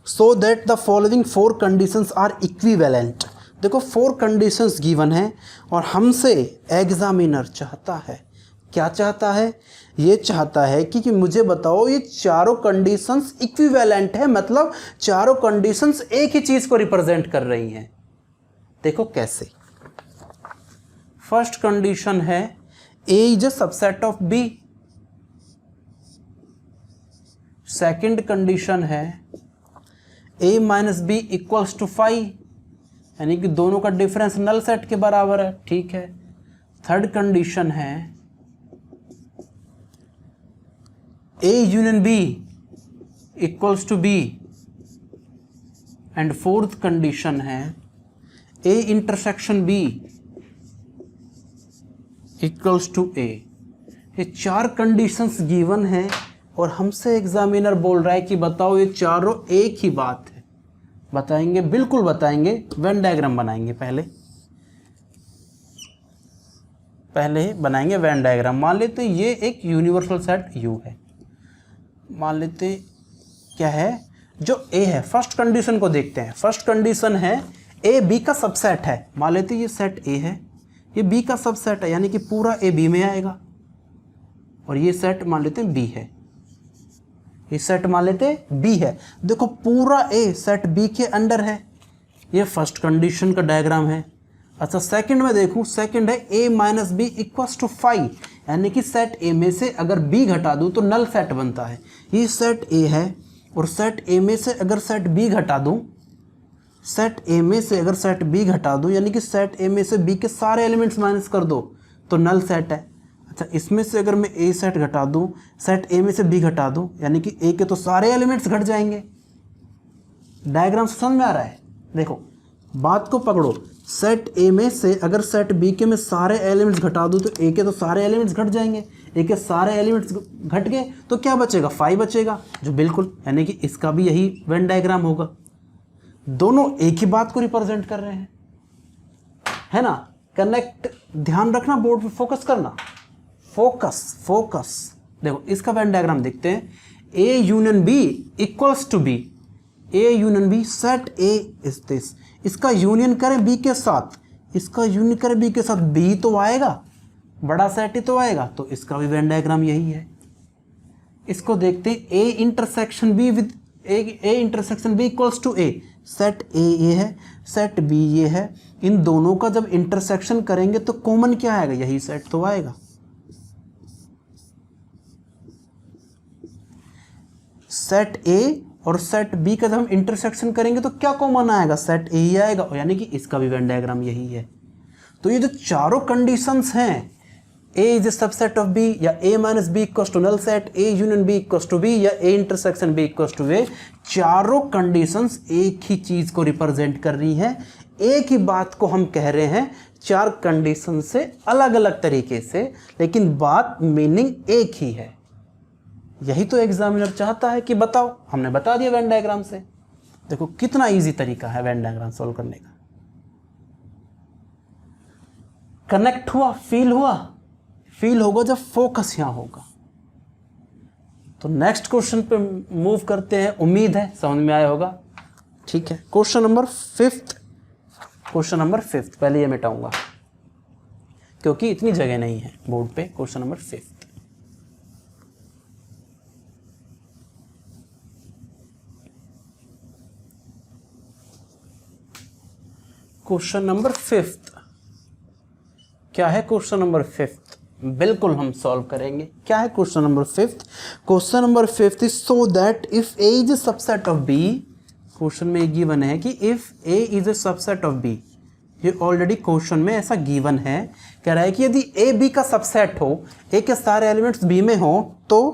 A: Show that the following 4 conditions are equivalent. देखो 4 कंडीशंस गिवन है और हमसे एग्जामिनर चाहता है, क्या चाहता है? ये चाहता है कि मुझे बताओ ये चारों कंडीशंस इक्विवेलेंट है, मतलब चारों कंडीशंस एक ही चीज को रिप्रेजेंट कर रही हैं। देखो कैसे। फर्स्ट कंडीशन है A is a subset of B। Second condition है A minus B equals to 5, यानी कि दोनों का डिफरेंस नल सेट के बराबर है, ठीक है। थर्ड कंडीशन है A union B equals to B। And fourth condition है A intersection B equals to A। ये 4 कंडीशंस गिवन हैं और हमसे एग्जामिनर बोल रहा है कि बताओ ये चारों एक ही बात है। बताएंगे, बिल्कुल बताएंगे। वेन डायग्राम बनाएंगे पहले बनाएंगे वेन डायग्राम। मान लेते ये एक यूनिवर्सल सेट U है, मान लेते क्या है जो A है। फर्स्ट कंडीशन को देखते हैं। फर्स्ट कंडीशन है A B का सबसेट है। मान लेते ये सेट A है, ये B का सबसेट है, यानी कि पूरा A B में आएगा। और ये सेट मान लेते हैं B है, ये सेट मान लेते हैं B है। देखो पूरा A सेट B के अंडर है। ये फर्स्ट कंडीशन का डायग्राम है। अच्छा सेकंड में देखूं, सेकंड है A minus B equals to 5, यानी कि सेट A में से अगर B घटा दूं तो नल सेट बनता है। ये सेट A है और सेट A में से अगर सेट B घटा दूं, सेट A में से अगर सेट B घटा दूं, यानी कि सेट A में से B के सारे एलिमेंट्स माइनस कर दो तो नल सेट है। अच्छा इसमें से अगर मैं A सेट घटा दूं, सेट A में से B घटा दूं, यानी कि A के तो सारे एलिमेंट्स घट जाएंगे। डायग्राम समझ में आ रहा है? देखो बात को पकड़ो। सेट A में से अगर सेट B के में सारे एलिमेंट्स घटा दूं तो A के तो सारे एलिमेंट्स घट जाएंगे। A के सारे एलिमेंट्स घट गए तो क्या बचेगा? 5 बचेगा, जो बिल्कुल, यानी कि इसका भी यही वेन डायग्राम होगा। दोनों एक ही बात को रिप्रेजेंट कर रहे हैं, है ना। कनेक्ट, ध्यान रखना, बोर्ड पे फोकस करना, फोकस। देखो इसका वेन डायग्राम देखते हैं। A union B equals to B। A union B, set A is this. इसका यूनियन करें B के साथ, इसका यूनियन करें B के साथ, B तो आएगा, बड़ा सेट ही तो आएगा, तो इसका भी वेन डायग्राम यही है। इसको देखते हैं A intersection B with A intersection B equals to A। Set A ये है, सेट B ये है। इन दोनों का जब इंटरसेक्शन करेंगे तो कॉमन क्या आएगा? यही सेट तो आएगा। सेट A और सेट B का जब हम इंटरसेक्शन करेंगे तो क्या कॉमन आएगा? सेट A ही आएगा, यानी कि इसका भी वेन डायग्राम यही है। तो ये जो चारों कंडीशंस हैं, A is a subset of B, या A minus B equals to null set, A union B equals to B, या A intersection B equals to A, चारों कंडीशंस एक ही चीज को रिप्रेजेंट कर रही हैं। एक ही बात को हम कह रहे हैं 4 कंडीशन से अलग अलग तरीके से, लेकिन बात मीनिंग एक ही है। यही तो एग्जामिनर चाहता है कि बताओ। हमने बता दिया वेन डायग्राम से। देखो कितना इजी तरीका है वेन डायग्राम सॉल्व करने का। कनेक्ट हुआ, फील हुआ? फील होगा जब फोकस यहां होगा। तो नेक्स्ट क्वेश्चन पे मूव करते हैं। उम्मीद है समझ में आया होगा। ठीक है, क्वेश्चन नंबर 5। क्वेश्चन नंबर 5 पहले ये मिटाऊंगा क्योंकि इतनी जगह नहीं है बोर्ड पे। क्वेश्चन नंबर 5, क्वेश्चन नंबर 5 क्या है? क्वेश्चन नंबर 5 बिल्कुल हम सॉल्व करेंगे। क्या है question number 5? Question number 5 is so that if A is a subset of B, question में एक गिवन है कि if A is a subset of B, ये ऑलरेडी क्वेश्चन में ऐसा गिवन है, कह रहा है कि यदि ए बी का सबसेट हो, ए के सारे एलिमेंट्स बी में हो तो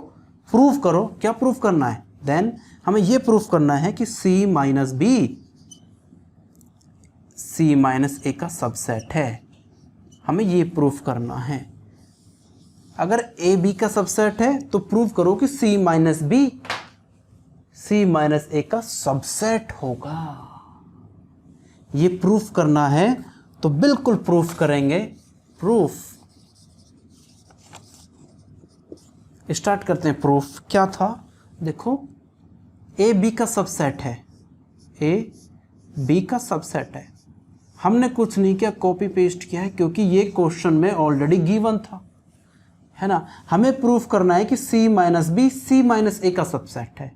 A: प्रूव करो। क्या प्रूव करना है? देन हमें ये प्रूफ करना है कि सी माइनस बी सी माइनस ए का सबसेट है, हमें ये प्रूफ करना है। अगर ए बी का सबसेट है तो प्रूव करो कि सी माइनस बी सी माइनस ए का सबसेट होगा। ये प्रूफ करना है तो बिल्कुल प्रूफ करेंगे। प्रूफ स्टार्ट करते हैं। प्रूफ क्या था? देखो, ए बी का सबसेट है, ए बी का सबसेट है। हमने कुछ नहीं किया, कॉपी पेस्ट किया है, क्योंकि ये क्वेश्चन में ऑलरेडी गिवन था, है ना। हमें प्रूफ करना है कि सी माइनस बी सी माइनस ए का सबसेट है।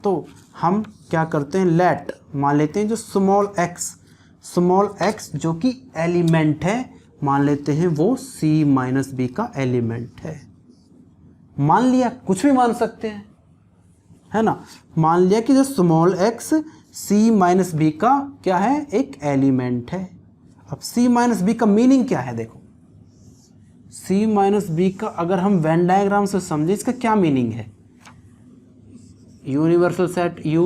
A: तो हम क्या करते हैं, लेट मान लेते हैं जो स्मॉल एक्स जो कि एलिमेंट है, मान लेते हैं वो सी माइनस बी का एलिमेंट है। मान लिया, कुछ भी मान सकते हैं, है ना। मान लिया कि जो स्मॉल एक्स सी माइनस बी का क्या है, एक एलिमेंट है। अब सी माइनस बी का मीनिंग क्या है? देखो, सी माइनस बी का अगर हम वेन डायग्राम से समझे, इसका क्या मीनिंग है? यूनिवर्सल सेट यू,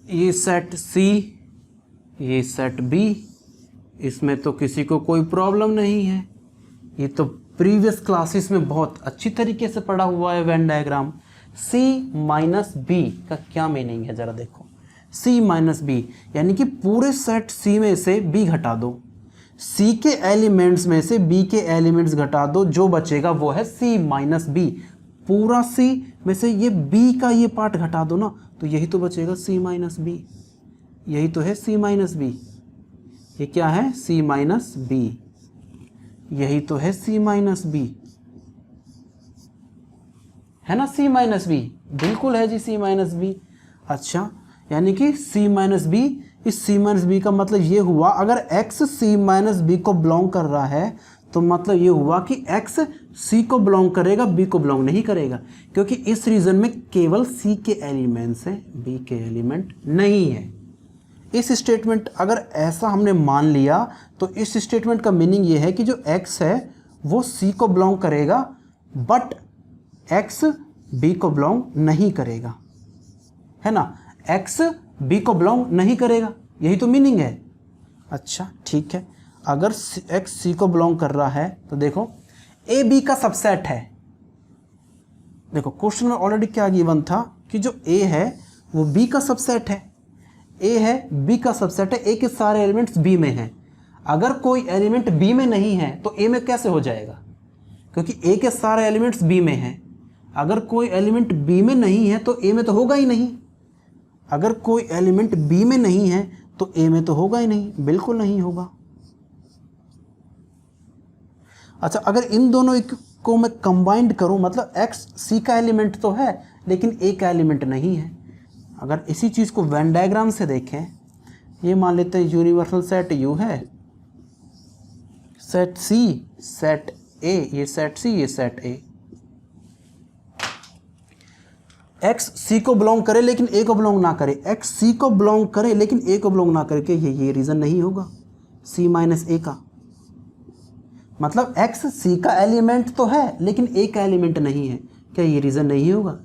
A: ये सेट सी, ये सेट बी, इसमें तो किसी को कोई प्रॉब्लम नहीं है। ये तो प्रीवियस क्लासेस में बहुत अच्छी तरीके से पढ़ा हुआ है वेन डायग्राम। सी माइनस बी का क्या मीनिंग है जरा देखो। सी माइनस बी यानी कि पूरे सेट सी में से बी घटा दो, सी के एलिमेंट्स में से बी के एलिमेंट्स घटा दो, जो बचेगा वो है सी माइनस बी। पूरा सी में से ये बी का ये पार्ट घटा दो ना, तो यही तो बचेगा सी माइनस बी। यही तो है सी माइनस बी। ये क्या है? सी माइनस बी। यही तो है सी माइनस बी, है ना। सी माइनस बी बिल्कुल है जी, सी माइनस बी। अच्छा, यानी कि सी माइनस बी, इस सी माइनस बी का मतलब ये हुआ, अगर एक्स सी माइनस बी को बिलोंग कर रहा है तो मतलब ये हुआ कि एक्स सी को बिलोंग करेगा, बी को बिलोंग नहीं करेगा, क्योंकि इस रीजन में केवल सी के एलिमेंट्स हैं, बी के एलिमेंट नहीं है। इस स्टेटमेंट अगर ऐसा हमने मान लिया तो इस स्टेटमेंट का मीनिंग ये है कि जो एक्स है वो सी को बिलोंग करेगा, बट एक्स बी को बिलोंग नहीं करेगा, है ना। एक्स बी को बिलोंग नहीं करेगा, यही तो मीनिंग है। अच्छा ठीक है, अगर एक्स सी को बिलोंग कर रहा है तो देखो ए बी का सबसेट है। देखो क्वेश्चन में ऑलरेडी क्या गिवन था कि जो ए है वो बी का सबसेट है, ए है बी का सबसेट है, ए के सारे एलिमेंट्स बी में हैं। अगर कोई एलिमेंट बी में नहीं है तो ए में कैसे हो जाएगा? क्योंकि ए के सारे एलिमेंट्स बी में हैं। अगर कोई एलिमेंट बी में नहीं है तो ए में तो होगा ही नहीं। अगर कोई एलिमेंट बी में नहीं है तो ए में तो होगा ही नहीं, बिल्कुल नहीं होगा। अच्छा, अगर इन दोनों को मैं कंबाइंड करूं, मतलब एक्स सी का एलिमेंट तो है लेकिन ए का एलिमेंट नहीं है। अगर इसी चीज़ को वेन डायग्राम से देखें, ये मान लेते हैं यूनिवर्सल सेट यू है, सेट सी, सेट ए, ये सेट सी, ये सेट ए। एक्स सी को बिलोंग करे लेकिन ए को बिलोंग ना करे, एक्स सी को बिलोंग करे लेकिन ए को बिलोंग ना करके, ये रीज़न नहीं होगा सी माइनस ए का। मतलब एक्स सी का एलिमेंट तो है लेकिन ए का एलिमेंट नहीं है, क्या ये रीज़न नहीं होगा?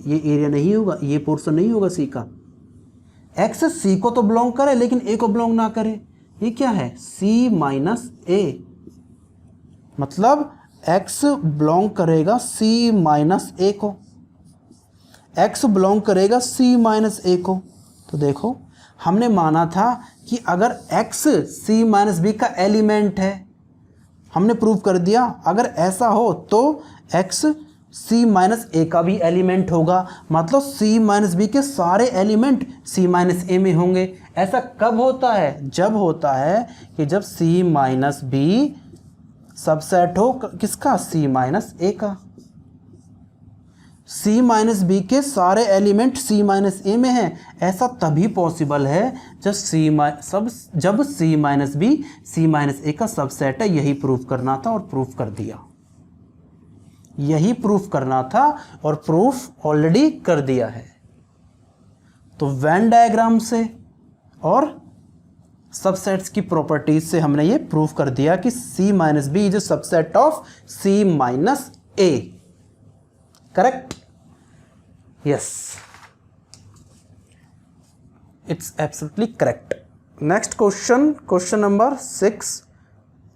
A: ये एरिया नहीं होगा, ये पोर्शन नहीं होगा सी का। एक्स सी को तो बिलोंग करे लेकिन ए को बिलोंग ना करे, ये क्या है? सी माइनस ए। मतलब एक्स बिलोंग करेगा सी माइनस ए को, एक्स बिलोंग करेगा सी माइनस ए को। तो देखो हमने माना था कि अगर एक्स सी माइनस बी का एलिमेंट है, हमने प्रूव कर दिया। अगर ऐसा हो तो एक्स सी माइनस ए का भी एलिमेंट होगा, मतलब सी माइनस बी के सारे एलिमेंट सी माइनस ए में होंगे। ऐसा कब होता है? जब होता है कि जब सी माइनस बी सबसेट हो किसका? सी माइनस ए का। सी माइनस बी के सारे एलिमेंट सी माइनस ए में हैं। ऐसा तभी पॉसिबल है जब सी माइनस बी सी माइनस ए का सबसेट है। यही प्रूफ करना था और प्रूफ कर दिया। यही प्रूफ करना था और प्रूफ ऑलरेडी कर दिया है। तो वेन डायग्राम से और सबसेट्स की प्रॉपर्टीज से हमने ये प्रूव कर दिया कि C minus B is a subset of C minus A. Correct? Yes, it's absolutely correct. Next question, question number 6,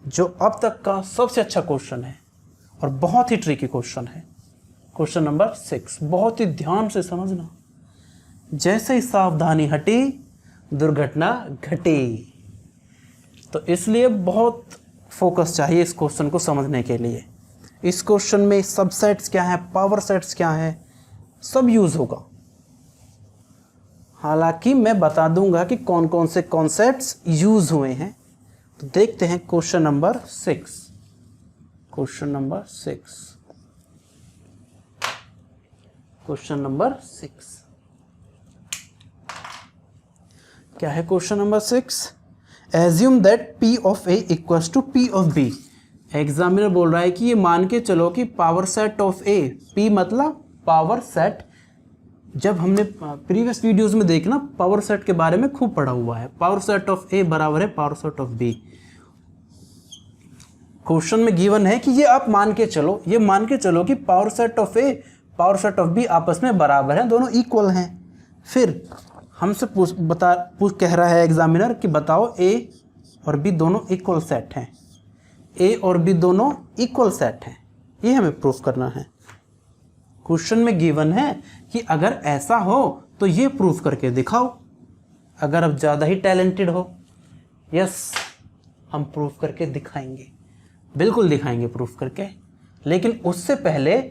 A: जो अब तक का सबसे अच्छा क्वेश्चन है और बहुत ही ट्रिकी क्वेश्चन है। क्वेश्चन नंबर 6 बहुत ही ध्यान से समझना। जैसे ही सावधानी हटी दुर्घटना घटी। तो इसलिए बहुत फोकस चाहिए इस क्वेश्चन को समझने के लिए। इस क्वेश्चन में सबसेट्स क्या है, पावर सेट्स क्या है, सब यूज होगा। हालांकि मैं बता दूंगा कि कौन कौन से कॉन्सेप्ट्स यूज हुए हैं। तो देखते हैं question number 6। Question number 6, question number 6 क्या है? क्वेश्चन नंबर 6, एज्यूम दैट P of A equals to P of B। Examiner बोल रहा है कि ये मान के चलो कि power set of A, P मतलब पावर सेट। जब हमने प्रीवियस वीडियोस में देखना पावर सेट के बारे में खूब पढ़ा हुआ है। पावर सेट ऑफ A बराबर है power set of B। Question में गिवन है कि ये आप मान के चलो, ये मान के चलो कि power set of A power set of B आपस में बराबर हैं, दोनों इक्वल हैं। फिर हमसे कह रहा है एग्जामिनर कि बताओ A और B दोनों इक्वल सेट हैं। A और B दोनों इक्वल सेट हैं, ये हमें प्रूफ करना है। क्वेश्चन में गिवन है कि अगर ऐसा हो तो ये प्रूफ करके दिखाओ। अगर आप ज़्यादा ही टैलेंटेड हो, यस, हम प्रूफ करके दिखाएंगे, बिल्कुल दिखाएंगे प्रूफ करके। लेकिन उससे पहले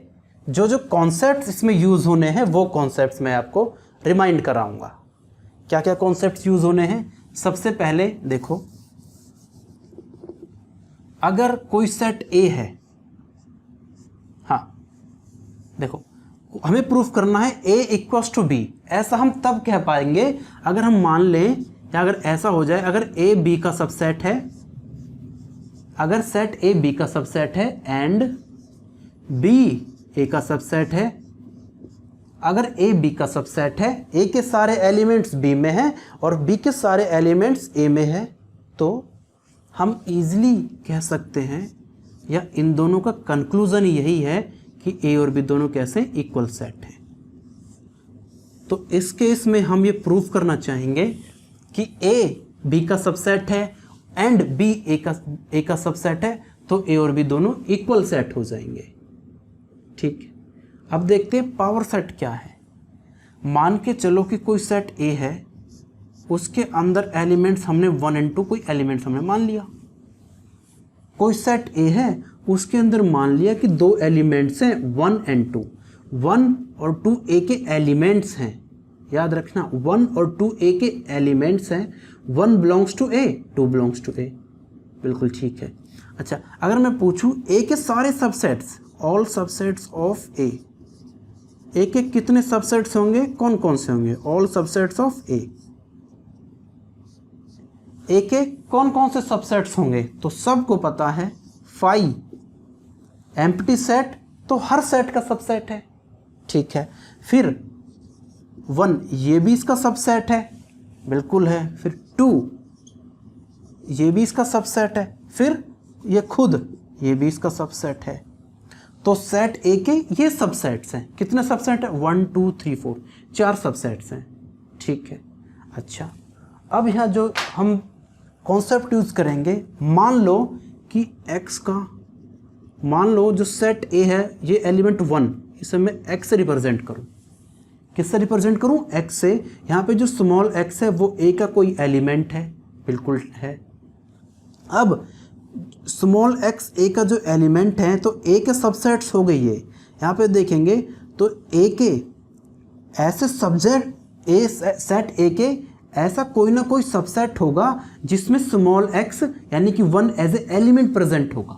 A: जो जो कॉन्सेप्ट्स इसमें यूज़ होने हैं वो कॉन्सेप्ट्स मैं आपको रिमाइंड कराऊंगा। क्या क्या कॉन्सेप्ट्स यूज़ होने हैं? सबसे पहले देखो, अगर कोई सेट A है, हाँ देखो, हमें प्रूफ करना है A इक्वल्स टू B। ऐसा हम तब कह पाएंगे अगर हम मान लें, या अगर ऐसा हो जाए, अगर A B का सबसेट है, अगर सेट A B का सबसेट है एंड B A का सबसेट है, अगर A B का सबसेट है, A के सारे एलिमेंट्स B में हैं और B के सारे एलिमेंट्स A में हैं, तो हम इजीली कह सकते हैं, या इन दोनों का कंक्लूजन यही है कि A और B दोनों कैसे इक्वल सेट हैं। तो इस केस में हम ये प्रूफ करना चाहेंगे कि A B का सबसेट है एंड B A का सबसेट है, तो A और B दोनों इक्वल सेट हो जाएंगे। ठीक है, अब देखते हैं पावर सेट क्या है। मान के चलो कि कोई सेट A है, उसके अंदर एलिमेंट्स हमने 1 और 2 कोई एलिमेंट्स हमने मान लिया। कोई सेट A है, उसके अंदर मान लिया कि 2 एलिमेंट्स हैं 1 और 2। 1 और 2 A के एलिमेंट्स हैं, याद रखना 1 और 2 A के एलिमेंट्स हैं। 1 belongs to A, 2 belongs to A। बिल्कुल ठीक है। अच्छा, अगर मैं पूछूं A के सारे subsets, all subsets of A के कितने सबसेट्स होंगे, कौन कौन से होंगे? ऑल सबसेट्स ऑफ A के कौन कौन से सबसेट्स होंगे? तो सबको पता है 5। एम्प्टी सेट तो हर सेट का सबसेट है, ठीक है। फिर 1 ये भी इसका सबसेट है, बिल्कुल है। फिर 2 ये भी इसका सबसेट है। फिर ये खुद ये भी इसका सबसेट है। तो सेट A के ये सबसेट्स हैं। कितने सबसेट है? 1 2 3 4, 4 सबसेट्स हैं, ठीक है। अच्छा, अब यहाँ जो हम कॉन्सेप्ट यूज करेंगे, मान लो कि x का, मान लो जो सेट A है ये एलिमेंट 1, इसे मैं x से रिप्रेजेंट करूँ। किससे रिप्रेजेंट करूँ? x से। यहाँ पे जो स्मॉल x है वो A का कोई एलिमेंट है, बिल्कुल है। अब स्मॉल x A का जो एलिमेंट है तो A के सबसेट्स हो गई है। यहाँ पे देखेंगे तो A के ऐसे सब्जेक्ट A सेट A के ऐसा कोई ना कोई सबसेट होगा जिसमें स्मॉल x यानी कि 1 एज ए एलिमेंट प्रेजेंट होगा।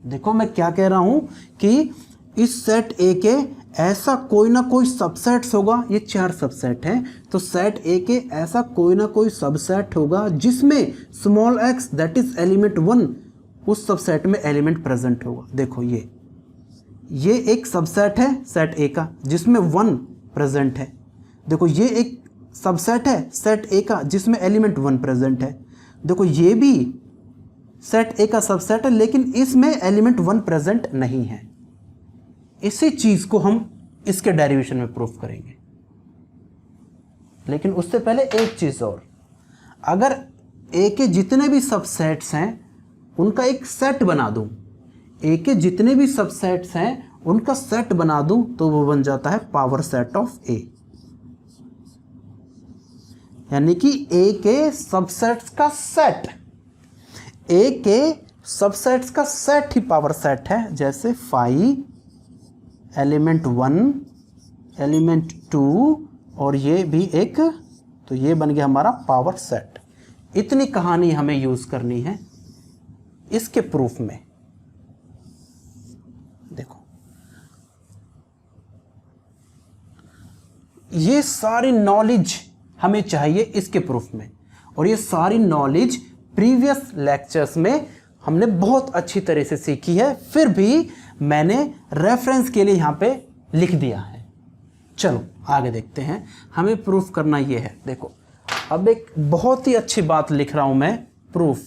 A: देखो मैं क्या कह रहा हूँ कि इस सेट A के ऐसा कोई ना कोई सबसेट्स होगा। ये 4 सबसेट हैं, तो सेट A के ऐसा कोई ना कोई सबसेट होगा जिसमें small x that is element 1 उस सबसेट में एलिमेंट प्रेजेंट होगा। देखो ये एक सबसेट है सेट A का जिसमें 1 प्रेजेंट है। देखो ये एक सबसेट है सेट ए का जिसमें एलिमेंट 1 प्रेजेंट है। देखो ये भी सेट ए का सबसेट है लेकिन इसमें एलिमेंट 1 प्रेजेंट नहीं है। इसी चीज़ को हम इसके डेरिवेशन में प्रूफ करेंगे। लेकिन उससे पहले एक चीज़ और, अगर ए के जितने भी सबसेट्स हैं उनका एक सेट बना दूं, ए के जितने भी सबसेट्स हैं उनका सेट बना दूं तो वो बन जाता है पावर सेट ऑफ ए। यानी कि ए के सबसेट्स का सेट, ए के सबसेट्स का सेट ही पावर सेट है। जैसे 5 एलिमेंट 1 एलिमेंट 2 और ये भी एक, तो ये बन गया हमारा पावर सेट। इतनी कहानी हमें यूज करनी है इसके प्रूफ में। देखो ये सारी नॉलेज हमें चाहिए इसके प्रूफ में, और ये सारी नॉलेज प्रीवियस लेक्चर्स में हमने बहुत अच्छी तरह से सीखी है, फिर भी मैंने रेफरेंस के लिए यहाँ पे लिख दिया है। चलो आगे देखते हैं। हमें प्रूफ करना ये है। देखो अब एक बहुत ही अच्छी बात लिख रहा हूं मैं, प्रूफ,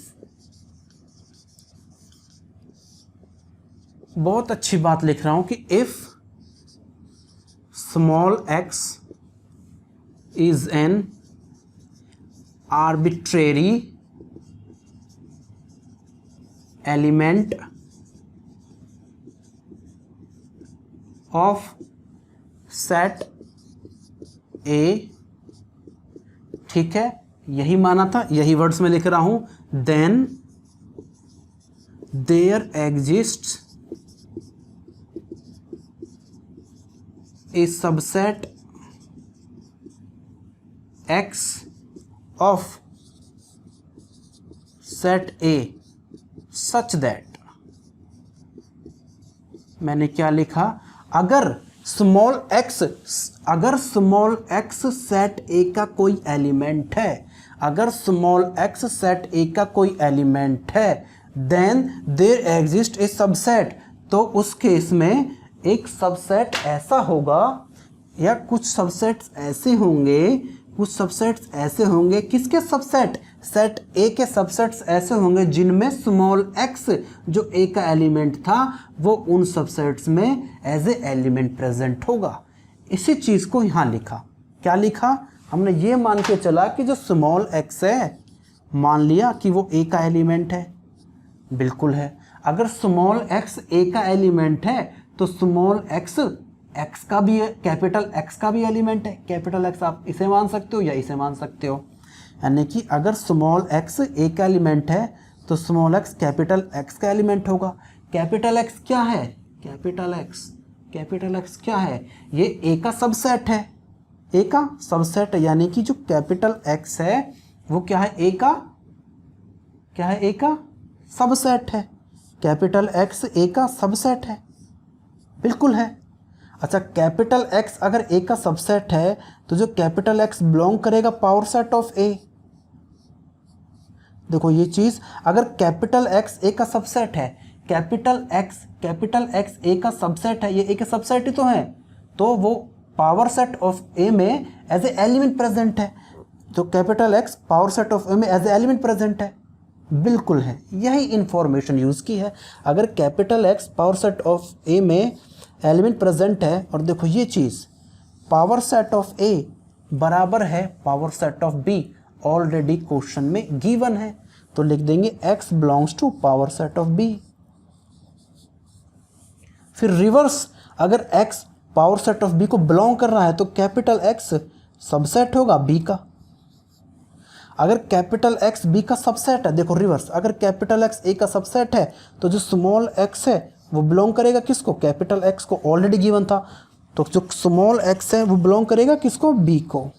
A: बहुत अच्छी बात लिख रहा हूं कि if small x is an arbitrary element of set ए, ठीक है, यही माना था, यही वर्ड्स में लिख रहा हूं, then there exists a subset x of set A such that, मैंने क्या लिखा, अगर स्मॉल x सेट ए का कोई एलिमेंट है, अगर स्मॉल x सेट ए का कोई एलिमेंट है, then there exist a subset, तो उस केस में एक सबसेट ऐसा होगा या कुछ सबसेट्स ऐसे होंगे, कुछ सबसेट्स ऐसे होंगे, किसके सबसेट, सेट ए के सबसेट्स ऐसे होंगे जिनमें स्मॉल x जो ए का एलिमेंट था वो उन सबसेट्स में एज ए एलिमेंट प्रेजेंट होगा। इसी चीज़ को यहाँ लिखा। क्या लिखा, हमने ये मान के चला कि जो स्मॉल x है, मान लिया कि वो ए का एलिमेंट है, बिल्कुल है। अगर स्मॉल x ए का एलिमेंट है तो स्मॉल x का भी है, कैपिटल X का भी एलिमेंट है। कैपिटल X आप इसे मान सकते हो या इसे मान सकते हो। यानी कि अगर स्मॉल x ए का एलिमेंट है तो स्मॉल x कैपिटल X का एलिमेंट होगा। कैपिटल X क्या है, कैपिटल X क्या है, ये ए का सबसेट है, ए का सबसेट है। यानी कि जो कैपिटल X है वो क्या है, ए का, क्या है, ए का सबसेट है। कैपिटल X ए का सबसेट है, बिल्कुल है। अच्छा, कैपिटल X अगर ए का सबसेट है तो जो कैपिटल X बिलोंग करेगा पावर सेट ऑफ ए। देखो ये चीज़, अगर कैपिटल X ए का सबसेट है, कैपिटल X ए का सबसेट है, ये ए का सबसेट ही तो है, तो वो पावर सेट ऑफ ए में एज ए एलिमेंट प्रेजेंट है। तो capital X power set of A में एज ए एलिमेंट प्रेजेंट है, बिल्कुल है। यही इंफॉर्मेशन यूज़ की है। अगर capital X power set of A में एलिमेंट प्रेजेंट है, और देखो ये चीज़, पावर सेट ऑफ ए बराबर है power set of B, already question में गिवन है, तो लिख देंगे x belongs to power set of B. फिर रिवर्स, अगर x power set of B को बिलोंग कर रहा है तो कैपिटल X सबसेट होगा बी का। अगर कैपिटल X बी का सबसेट है, देखो रिवर्स, अगर कैपिटल X ए का सबसेट है तो जो स्मॉल x है वो बिलोंग करेगा किसको, कैपिटल X को, ऑलरेडी गिवन था, तो जो स्मॉल x है वो बिलोंग करेगा किसको, b को।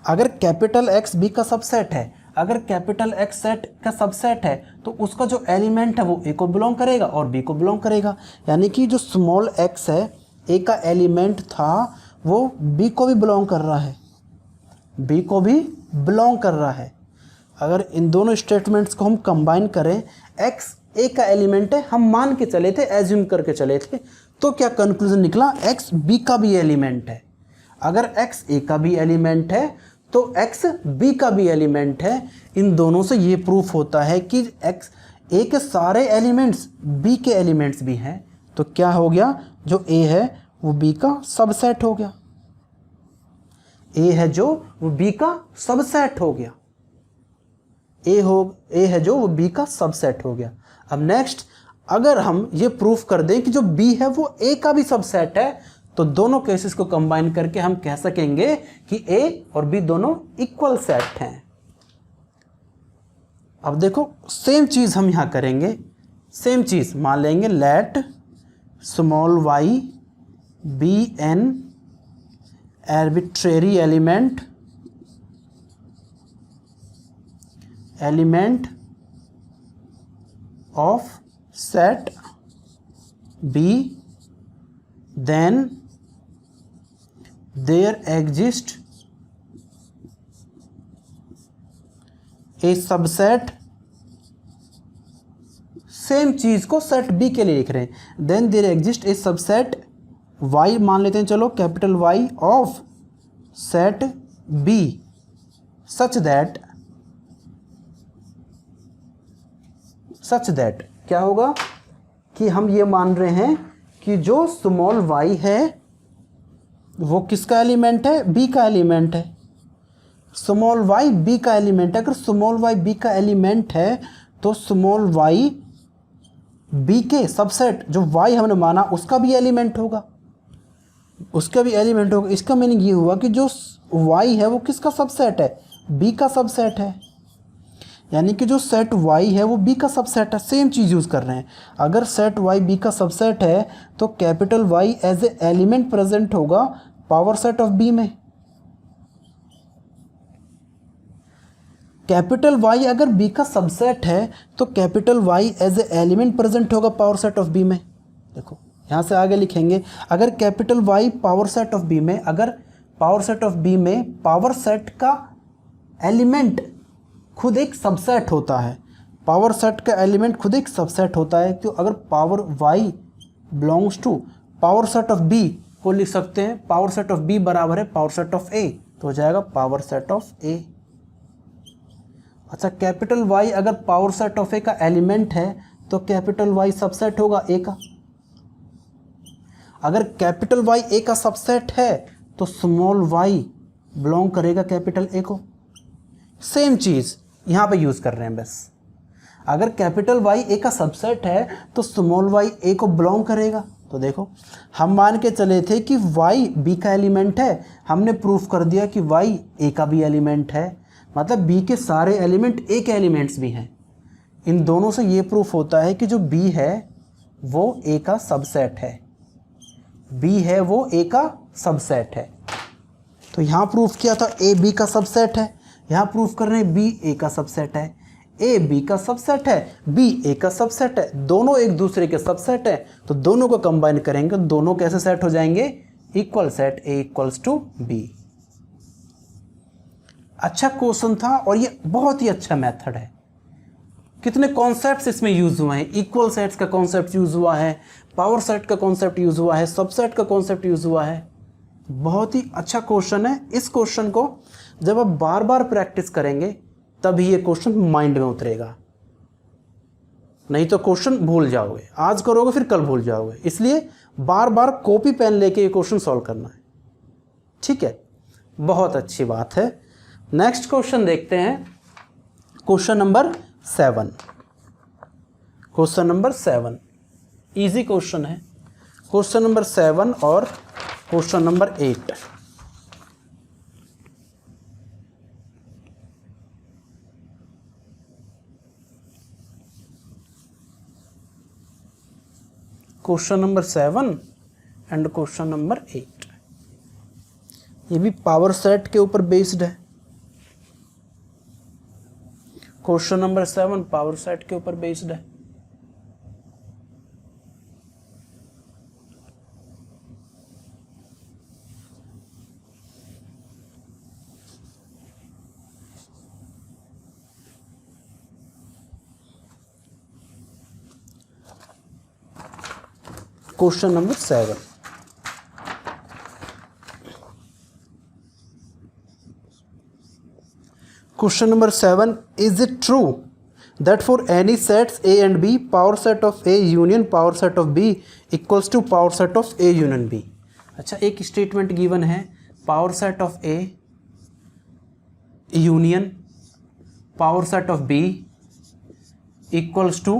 A: अगर कैपिटल X b का सबसेट है, अगर कैपिटल X सेट का सबसेट है तो उसका जो एलिमेंट है वो a को बिलोंग करेगा और b को बिलोंग करेगा। यानी कि जो स्मॉल x है, a का एलिमेंट था, वो b को भी बिलोंग कर रहा है, b को भी बिलोंग कर रहा है। अगर इन दोनों स्टेटमेंट्स को हम कंबाइन करें, x ए का एलिमेंट है, हम मान के चले थे, एज्यूम करके चले थे, तो क्या कंक्लूजन निकला, x b का भी एलिमेंट है। अगर x a का भी एलिमेंट है तो x b का भी एलिमेंट है। इन दोनों से ये प्रूफ होता है कि x a के सारे एलिमेंट्स b के एलिमेंट्स भी हैं। तो क्या हो गया, जो a है वो b का सबसेट हो गया। a है जो वो b का सबसेट हो गया। a है जो वो b का सबसेट हो गया। अब नेक्स्ट, अगर हम ये प्रूफ कर दें कि जो b है वो a का भी सबसेट है, तो दोनों केसेस को कंबाइन करके हम कह सकेंगे कि a और b दोनों इक्वल सेट हैं। अब देखो सेम चीज हम यहां करेंगे। सेम चीज मान लेंगे, let small y be an arbitrary element of set B, then there exists a subset। Same चीज को सेट बी के लिए लिख रहे हैं। Then there exist a subset y मान लेते हैं, चलो capital Y of set B such that क्या होगा कि हम ये मान रहे हैं कि जो स्मॉल y है वो किसका एलिमेंट है, b का एलिमेंट है। स्मॉल y b का एलिमेंट है। अगर स्मॉल y b का एलिमेंट है तो स्मॉल y b के सबसेट जो y हमने माना उसका भी एलिमेंट होगा, उसका भी एलिमेंट होगा। इसका मीनिंग ये हुआ कि जो y है वो किसका सबसेट है, b का सबसेट है। यानी कि जो सेट y है वो b का सबसेट है। सेम चीज़ यूज़ कर रहे हैं। अगर सेट y b का सबसेट है तो capital Y as a element present होगा पावर सेट ऑफ b में। कैपिटल Y अगर b का सबसेट है तो capital Y as a element present होगा पावर सेट ऑफ b में। देखो यहाँ से आगे लिखेंगे, अगर capital Y power set of b में, अगर पावर सेट ऑफ b में पावर सेट का एलिमेंट खुद एक सबसेट होता है, पावर सेट का एलिमेंट खुद एक सबसेट होता है, तो अगर power y belongs to power set of b को लिख सकते हैं, पावर सेट ऑफ b बराबर है पावर सेट ऑफ a, तो हो जाएगा पावर सेट ऑफ a। अच्छा, कैपिटल Y अगर पावर सेट ऑफ a का एलिमेंट है तो कैपिटल Y सबसेट होगा a का। अगर कैपिटल Y a का सबसेट है तो स्मॉल y बिलोंग करेगा कैपिटल a को। सेम चीज़ यहाँ पे यूज़ कर रहे हैं बस। अगर कैपिटल Y a का सबसेट है तो स्मॉल y a को बिलोंग करेगा। तो देखो हम मान के चले थे कि y b का एलिमेंट है, हमने प्रूफ कर दिया कि y a का भी एलिमेंट है, मतलब b के सारे एलिमेंट a के एलिमेंट्स भी हैं। इन दोनों से ये प्रूफ होता है कि जो b है वो a का सबसेट है, b है वो a का सबसेट है। तो यहाँ प्रूफ किया था a b का सबसेट है, यहाँ प्रूफ कर रहे हैं b a का सबसेट है, a b का सबसेट है, b a का सबसेट है, दोनों एक दूसरे के सबसेट है। तो दोनों को कंबाइन करेंगे, दोनों कैसे सेट हो जाएंगे, equal set a equals to b। अच्छा क्वेश्चन था और ये बहुत ही अच्छा मेथड है। कितने कॉन्सेप्ट्स इसमें यूज हुए हैं, इक्वल सेट्स का कॉन्सेप्ट यूज हुआ है, पावर सेट का कॉन्सेप्ट यूज हुआ है, सबसेट का कॉन्सेप्ट यूज हुआ है। बहुत ही अच्छा क्वेश्चन है। इस क्वेश्चन को जब आप बार बार प्रैक्टिस करेंगे तभी ये क्वेश्चन माइंड में उतरेगा, नहीं तो क्वेश्चन भूल जाओगे। आज करोगे फिर कल भूल जाओगे, इसलिए बार बार कॉपी पेन लेके ये क्वेश्चन सॉल्व करना है। ठीक है, बहुत अच्छी बात है। नेक्स्ट क्वेश्चन देखते हैं, question number 7। Question number 7 easy question है। क्वेश्चन नंबर 7 और question number 8। Question number 7 and question number 8, ये भी पावर सेट के ऊपर बेस्ड है। क्वेश्चन नंबर 7 पावर सेट के ऊपर बेस्ड है। Question number 7, question number 7, is it true that for any sets A and B power set of A union power set of B equals to power set of A union B. अच्छा, एक स्टेटमेंट गिवन है, power set of A union power set of B equals to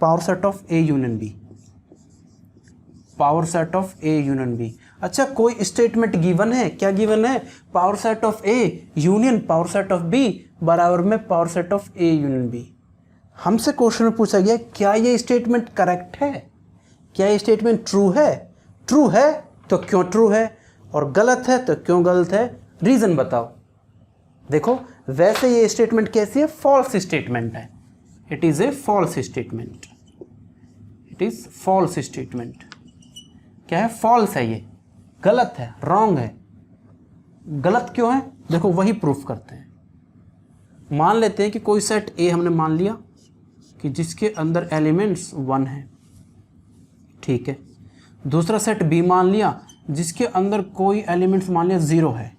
A: power set of A union B, power set of A union B. अच्छा, कोई स्टेटमेंट गिवन है, क्या गिवन है? Power set of A union power set of B बराबर में power set of A union B. हमसे क्वेश्चन में पूछा गया क्या ये स्टेटमेंट करेक्ट है, क्या ये स्टेटमेंट ट्रू है? ट्रू है तो क्यों ट्रू है, और गलत है तो क्यों गलत है, रीजन बताओ। देखो, वैसे ये स्टेटमेंट कैसी है? फॉल्स स्टेटमेंट है। It is a false statement, it is false statement. क्या है? फॉल्स है, ये गलत है, रॉन्ग है। गलत क्यों है? देखो, वही प्रूफ करते हैं। मान लेते हैं कि कोई सेट ए हमने मान लिया कि जिसके अंदर एलिमेंट्स 1 है, ठीक है। दूसरा सेट बी मान लिया जिसके अंदर कोई एलिमेंट्स मान लिया 0 है,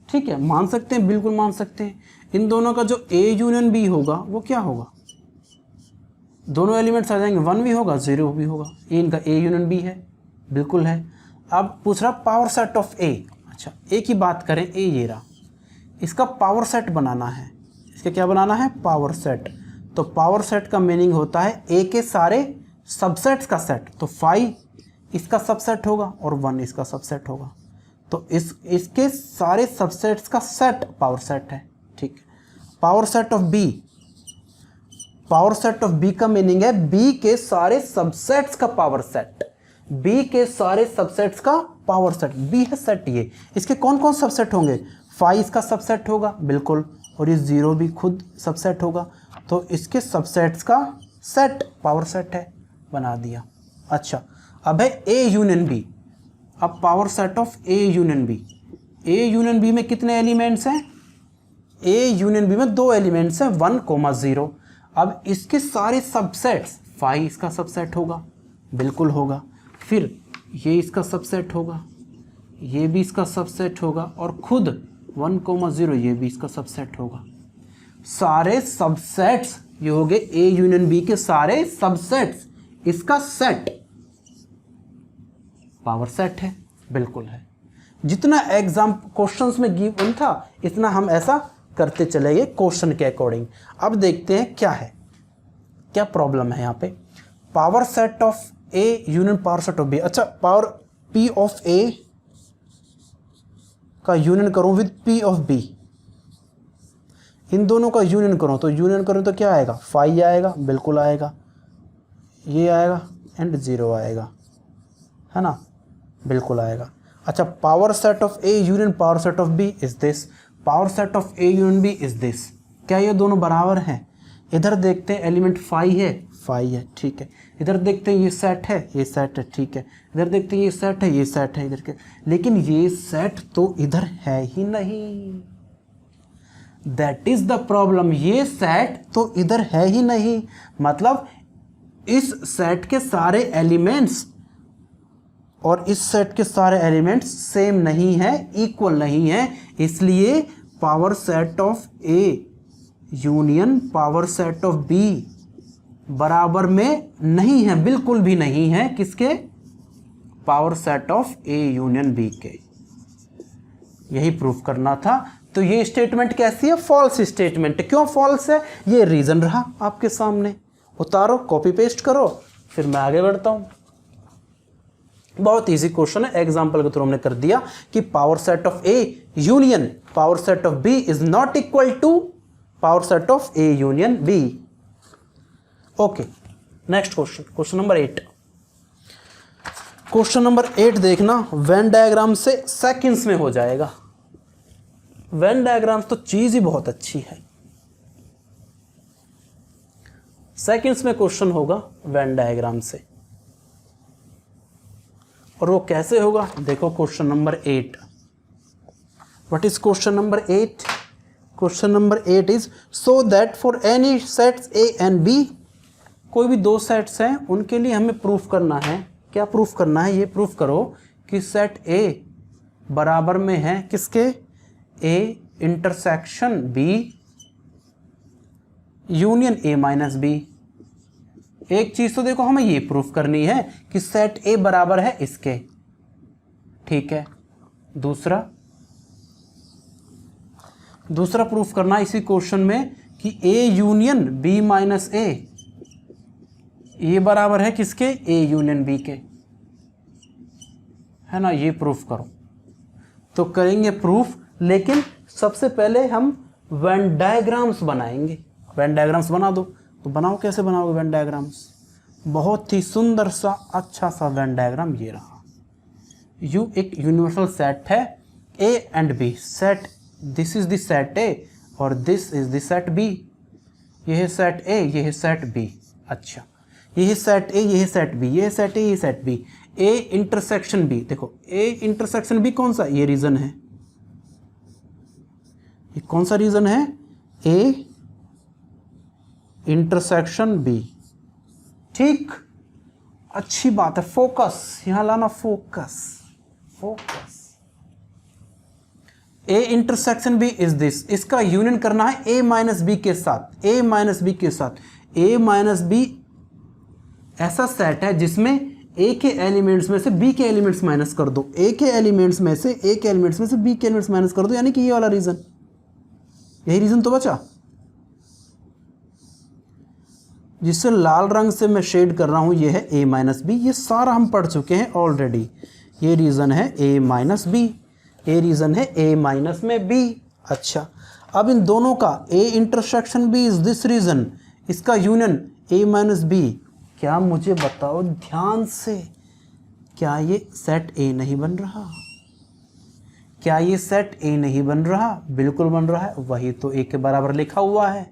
A: ठीक है। मान सकते हैं, बिल्कुल मान सकते हैं। इन दोनों का जो ए यूनियन बी होगा वो क्या होगा? दोनों एलिमेंट्स आ जाएंगे, 1 भी होगा 0 भी होगा। ये इनका ए यूनियन बी है, बिल्कुल है। अब पूछ रहा पावर सेट ऑफ ए। अच्छा, ए की बात करें, ए ये रहा, इसका पावर सेट बनाना है। इसका क्या बनाना है? Power set. तो पावर सेट का मीनिंग होता है ए के सारे सबसेट्स का सेट। तो 5 इसका सबसेट होगा और 1 इसका सबसेट होगा। तो इसके सारे सबसेट्स का सेट पावर सेट है, ठीक है। Power set of B, power set of B का मीनिंग है बी के सारे सबसेट्स का पावर सेट। बी के सारे सबसेट्स का पावर सेट, बी है सेट ये। इसके कौन कौन सबसेट होंगे? 5 इसका सबसेट होगा, बिल्कुल, और ये 0 भी खुद सबसेट होगा। तो इसके सबसेट्स का सेट पावर सेट है, बना दिया। अच्छा, अब है ए यूनियन बी। अब power set of A union B. A union B में कितने एलिमेंट्स हैं? ए यूनियन बी में 2 एलिमेंट्स हैं, 1, 0। अब इसके सारे सबसेट्स, 5 इसका सबसेट होगा, बिल्कुल होगा। फिर ये इसका सबसेट होगा, ये भी इसका सबसेट होगा, और खुद 1, 0 ये भी इसका सबसेट होगा। सारे सबसेट्स ये हो गए ए यूनियन बी के सारे सबसेट्स, इसका सेट पावर सेट है, बिल्कुल है। जितना एग्जाम क्वेश्चंस में गिवन था इतना हम ऐसा करते चले गए क्वेश्चन के अकॉर्डिंग। अब देखते हैं क्या है, क्या प्रॉब्लम है यहाँ पे। Power set of A union power set of B. अच्छा, पावर पी ऑफ ए का यूनियन करूं विद पी ऑफ बी, इन दोनों का यूनियन करूं तो तो क्या आएगा? 5 आएगा, बिल्कुल आएगा, ये आएगा एंड 0 आएगा, है ना, बिल्कुल आएगा। अच्छा, power set of A union power set of B is this, power set of A union B is this. क्या ये दोनों बराबर हैं? इधर देखते हैं एलिमेंट 5 है, 5 है, ठीक है। इधर देखते हैं ये सेट है, ये सेट है, ठीक है। इधर देखते हैं ये सेट है, ये सेट है इधर के, लेकिन ये सेट तो इधर है ही नहीं। That is the problem. ये सेट तो इधर है ही नहीं, मतलब इस सेट के सारे एलिमेंट्स और इस सेट के सारे एलिमेंट्स सेम नहीं है, इक्वल नहीं है। इसलिए power set of A union power set of B बराबर में नहीं है, बिल्कुल भी नहीं है। किसके? Power set of A union B के। यही प्रूफ करना था। तो ये स्टेटमेंट कैसी है? False statement. क्यों फॉल्स है? ये रीजन रहा आपके सामने। उतारो, कॉपी पेस्ट करो, फिर मैं आगे बढ़ता हूं। बहुत इजी क्वेश्चन है, एग्जांपल के थ्रू हमने कर दिया कि power set of A union power set of B is not equal to power set of A union B. Okay, next question, question number 8। Question number 8 देखना, वेन डायग्राम से सेकंड्स में हो जाएगा। वेन डायग्राम तो चीज ही बहुत अच्छी है, सेकंड्स में क्वेश्चन होगा वेन डायग्राम से। और वो कैसे होगा? देखो question number 8। What is question number 8? Question number 8 is so that for any sets A and B, कोई भी 2 सेट्स हैं उनके लिए हमें प्रूफ करना है। क्या प्रूफ करना है? ये प्रूफ करो कि सेट ए बराबर में है किसके? A intersection B union A minus B. एक चीज तो देखो हमें ये प्रूफ करनी है कि सेट ए बराबर है इसके, ठीक है। दूसरा प्रूफ करना इसी क्वेश्चन में कि ए यूनियन बी माइनस ए ये बराबर है किसके, ए यूनियन बी के, है ना। ये प्रूफ करो। तो करेंगे प्रूफ, लेकिन सबसे पहले हम वेन डायग्राम्स बनाएंगे। वेन डायग्राम्स बना दो। तो बनाओ, कैसे बनाओगे वेन डायग्राम्स? बहुत ही सुंदर सा अच्छा सा वेन डायग्राम ये रहा। यू एक यूनिवर्सल सेट है A and B. Set, this is the set A और this is the set B. ये है सेट ए, ये है सेट बी। अच्छा, ये है सेट ए, ये है सेट बी, ये सेट ए, ये set B. A intersection B, देखो ए इंटरसेक्शन बी कौन सा, ये रीजन है। ये कौन सा रीजन है, ए इंटरसेक्शन बी, ठीक। अच्छी बात है, फोकस यहां लाना, focus. A intersection B is this, इसका यूनियन करना है ए माइनस बी के साथ। ए माइनस बी के साथ, ए माइनस बी ऐसा सेट है जिसमें ए के एलिमेंट्स में से बी के एलिमेंट्स माइनस कर दो, ए के एलिमेंट्स में से ए के एलिमेंट्स में से बी के एलिमेंट्स माइनस कर दो, यानी कि ये वाला रीजन। यही रीजन तो बचा, जिससे लाल रंग से मैं शेड कर रहा हूं, ये है ए माइनस बी। ये सारा हम पढ़ चुके हैं ऑलरेडी। ये रीजन है ए माइनस बी, ए रीजन है ए माइनस में बी। अच्छा, अब इन दोनों का A intersection B is this region, इसका यूनियन ए माइनस बी। क्या मुझे बताओ ध्यान से, क्या ये सेट ए नहीं बन रहा? क्या ये सेट ए नहीं बन रहा? बिल्कुल बन रहा है, वही तो ए के बराबर लिखा हुआ है।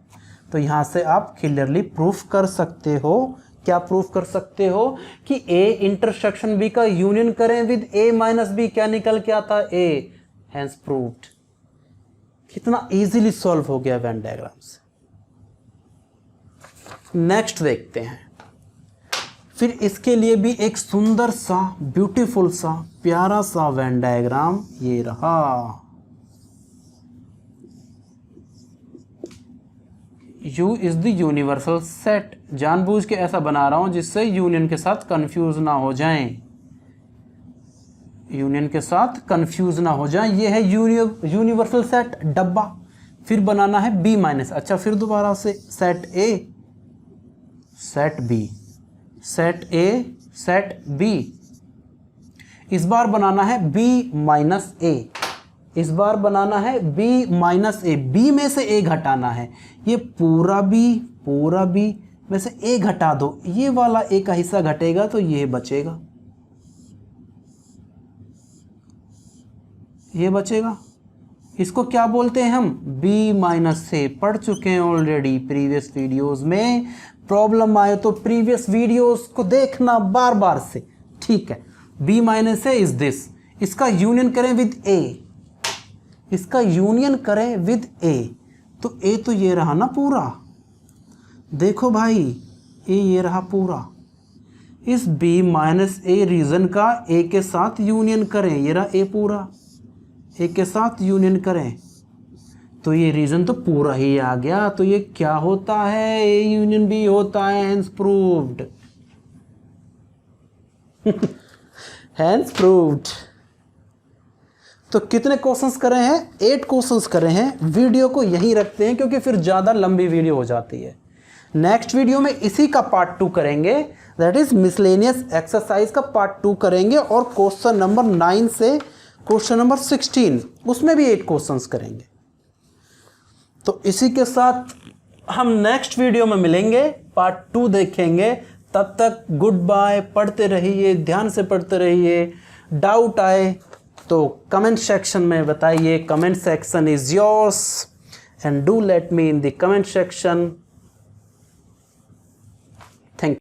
A: तो यहाँ से आप क्लियरली प्रूफ कर सकते हो। क्या प्रूफ कर सकते हो कि ए इंटरसेक्शन बी का यूनियन करें विद ए माइनस बी, क्या निकल के आता है, ए। Hence proved. कितना इजीली सॉल्व हो गया वेन डायग्राम से। नेक्स्ट देखते हैं। फिर इसके लिए भी एक सुंदर सा, ब्यूटीफुल सा, प्यारा सा वेन डायग्राम ये रहा। U is the universal set. जानबूझ के ऐसा बना रहा हूं जिससे यूनियन के साथ कंफ्यूज ना हो जाएं, यूनियन के साथ कंफ्यूज ना हो जाएं। ये है यूनिवर्सल सेट डब्बा। फिर बनाना है B माइनस। अच्छा, फिर दोबारा से set A, set B, set A, set B। इस बार बनाना है B माइनस A, इस बार बनाना है B माइनस A। B में से A घटाना है। ये पूरा B में से A घटा दो, ये वाला A का हिस्सा घटेगा तो ये बचेगा, ये बचेगा। इसको क्या बोलते हैं हम, B माइनस A। पढ़ चुके हैं ऑलरेडी प्रीवियस वीडियोस में। प्रॉब्लम आए तो प्रीवियस वीडियोस को देखना बार बार से, ठीक है। B minus A is this, इसका यूनियन करें विद A, इसका यूनियन करें विद A। तो A तो ये रहा ना पूरा, देखो भाई A ये रहा पूरा। इस B माइनस A रीजन का A के साथ यूनियन करें, ये रहा A पूरा, A के साथ यूनियन करें तो ये रीजन तो पूरा ही आ गया। तो ये क्या होता है, A यूनियन B होता है। Hence proved, hence proved. तो कितने क्वेश्चंस करे हैं, 8 क्वेश्चंस करे हैं। वीडियो को यहीं रखते हैं क्योंकि फिर ज़्यादा लंबी वीडियो हो जाती है। नेक्स्ट वीडियो में इसी का पार्ट 2 करेंगे, दैट इज मिसलेनियस एक्सरसाइज का पार्ट 2 करेंगे। और क्वेश्चन नंबर 9 से क्वेश्चन नंबर 16, उसमें भी 8 क्वेश्चंस करेंगे। तो इसी के साथ हम नेक्स्ट वीडियो में मिलेंगे, पार्ट 2 देखेंगे। तब तक गुड बाय। पढ़ते रहिए, ध्यान से पढ़ते रहिए। डाउट आए तो कमेंट सेक्शन में बताइए। Comment section is yours and do let me in the comment section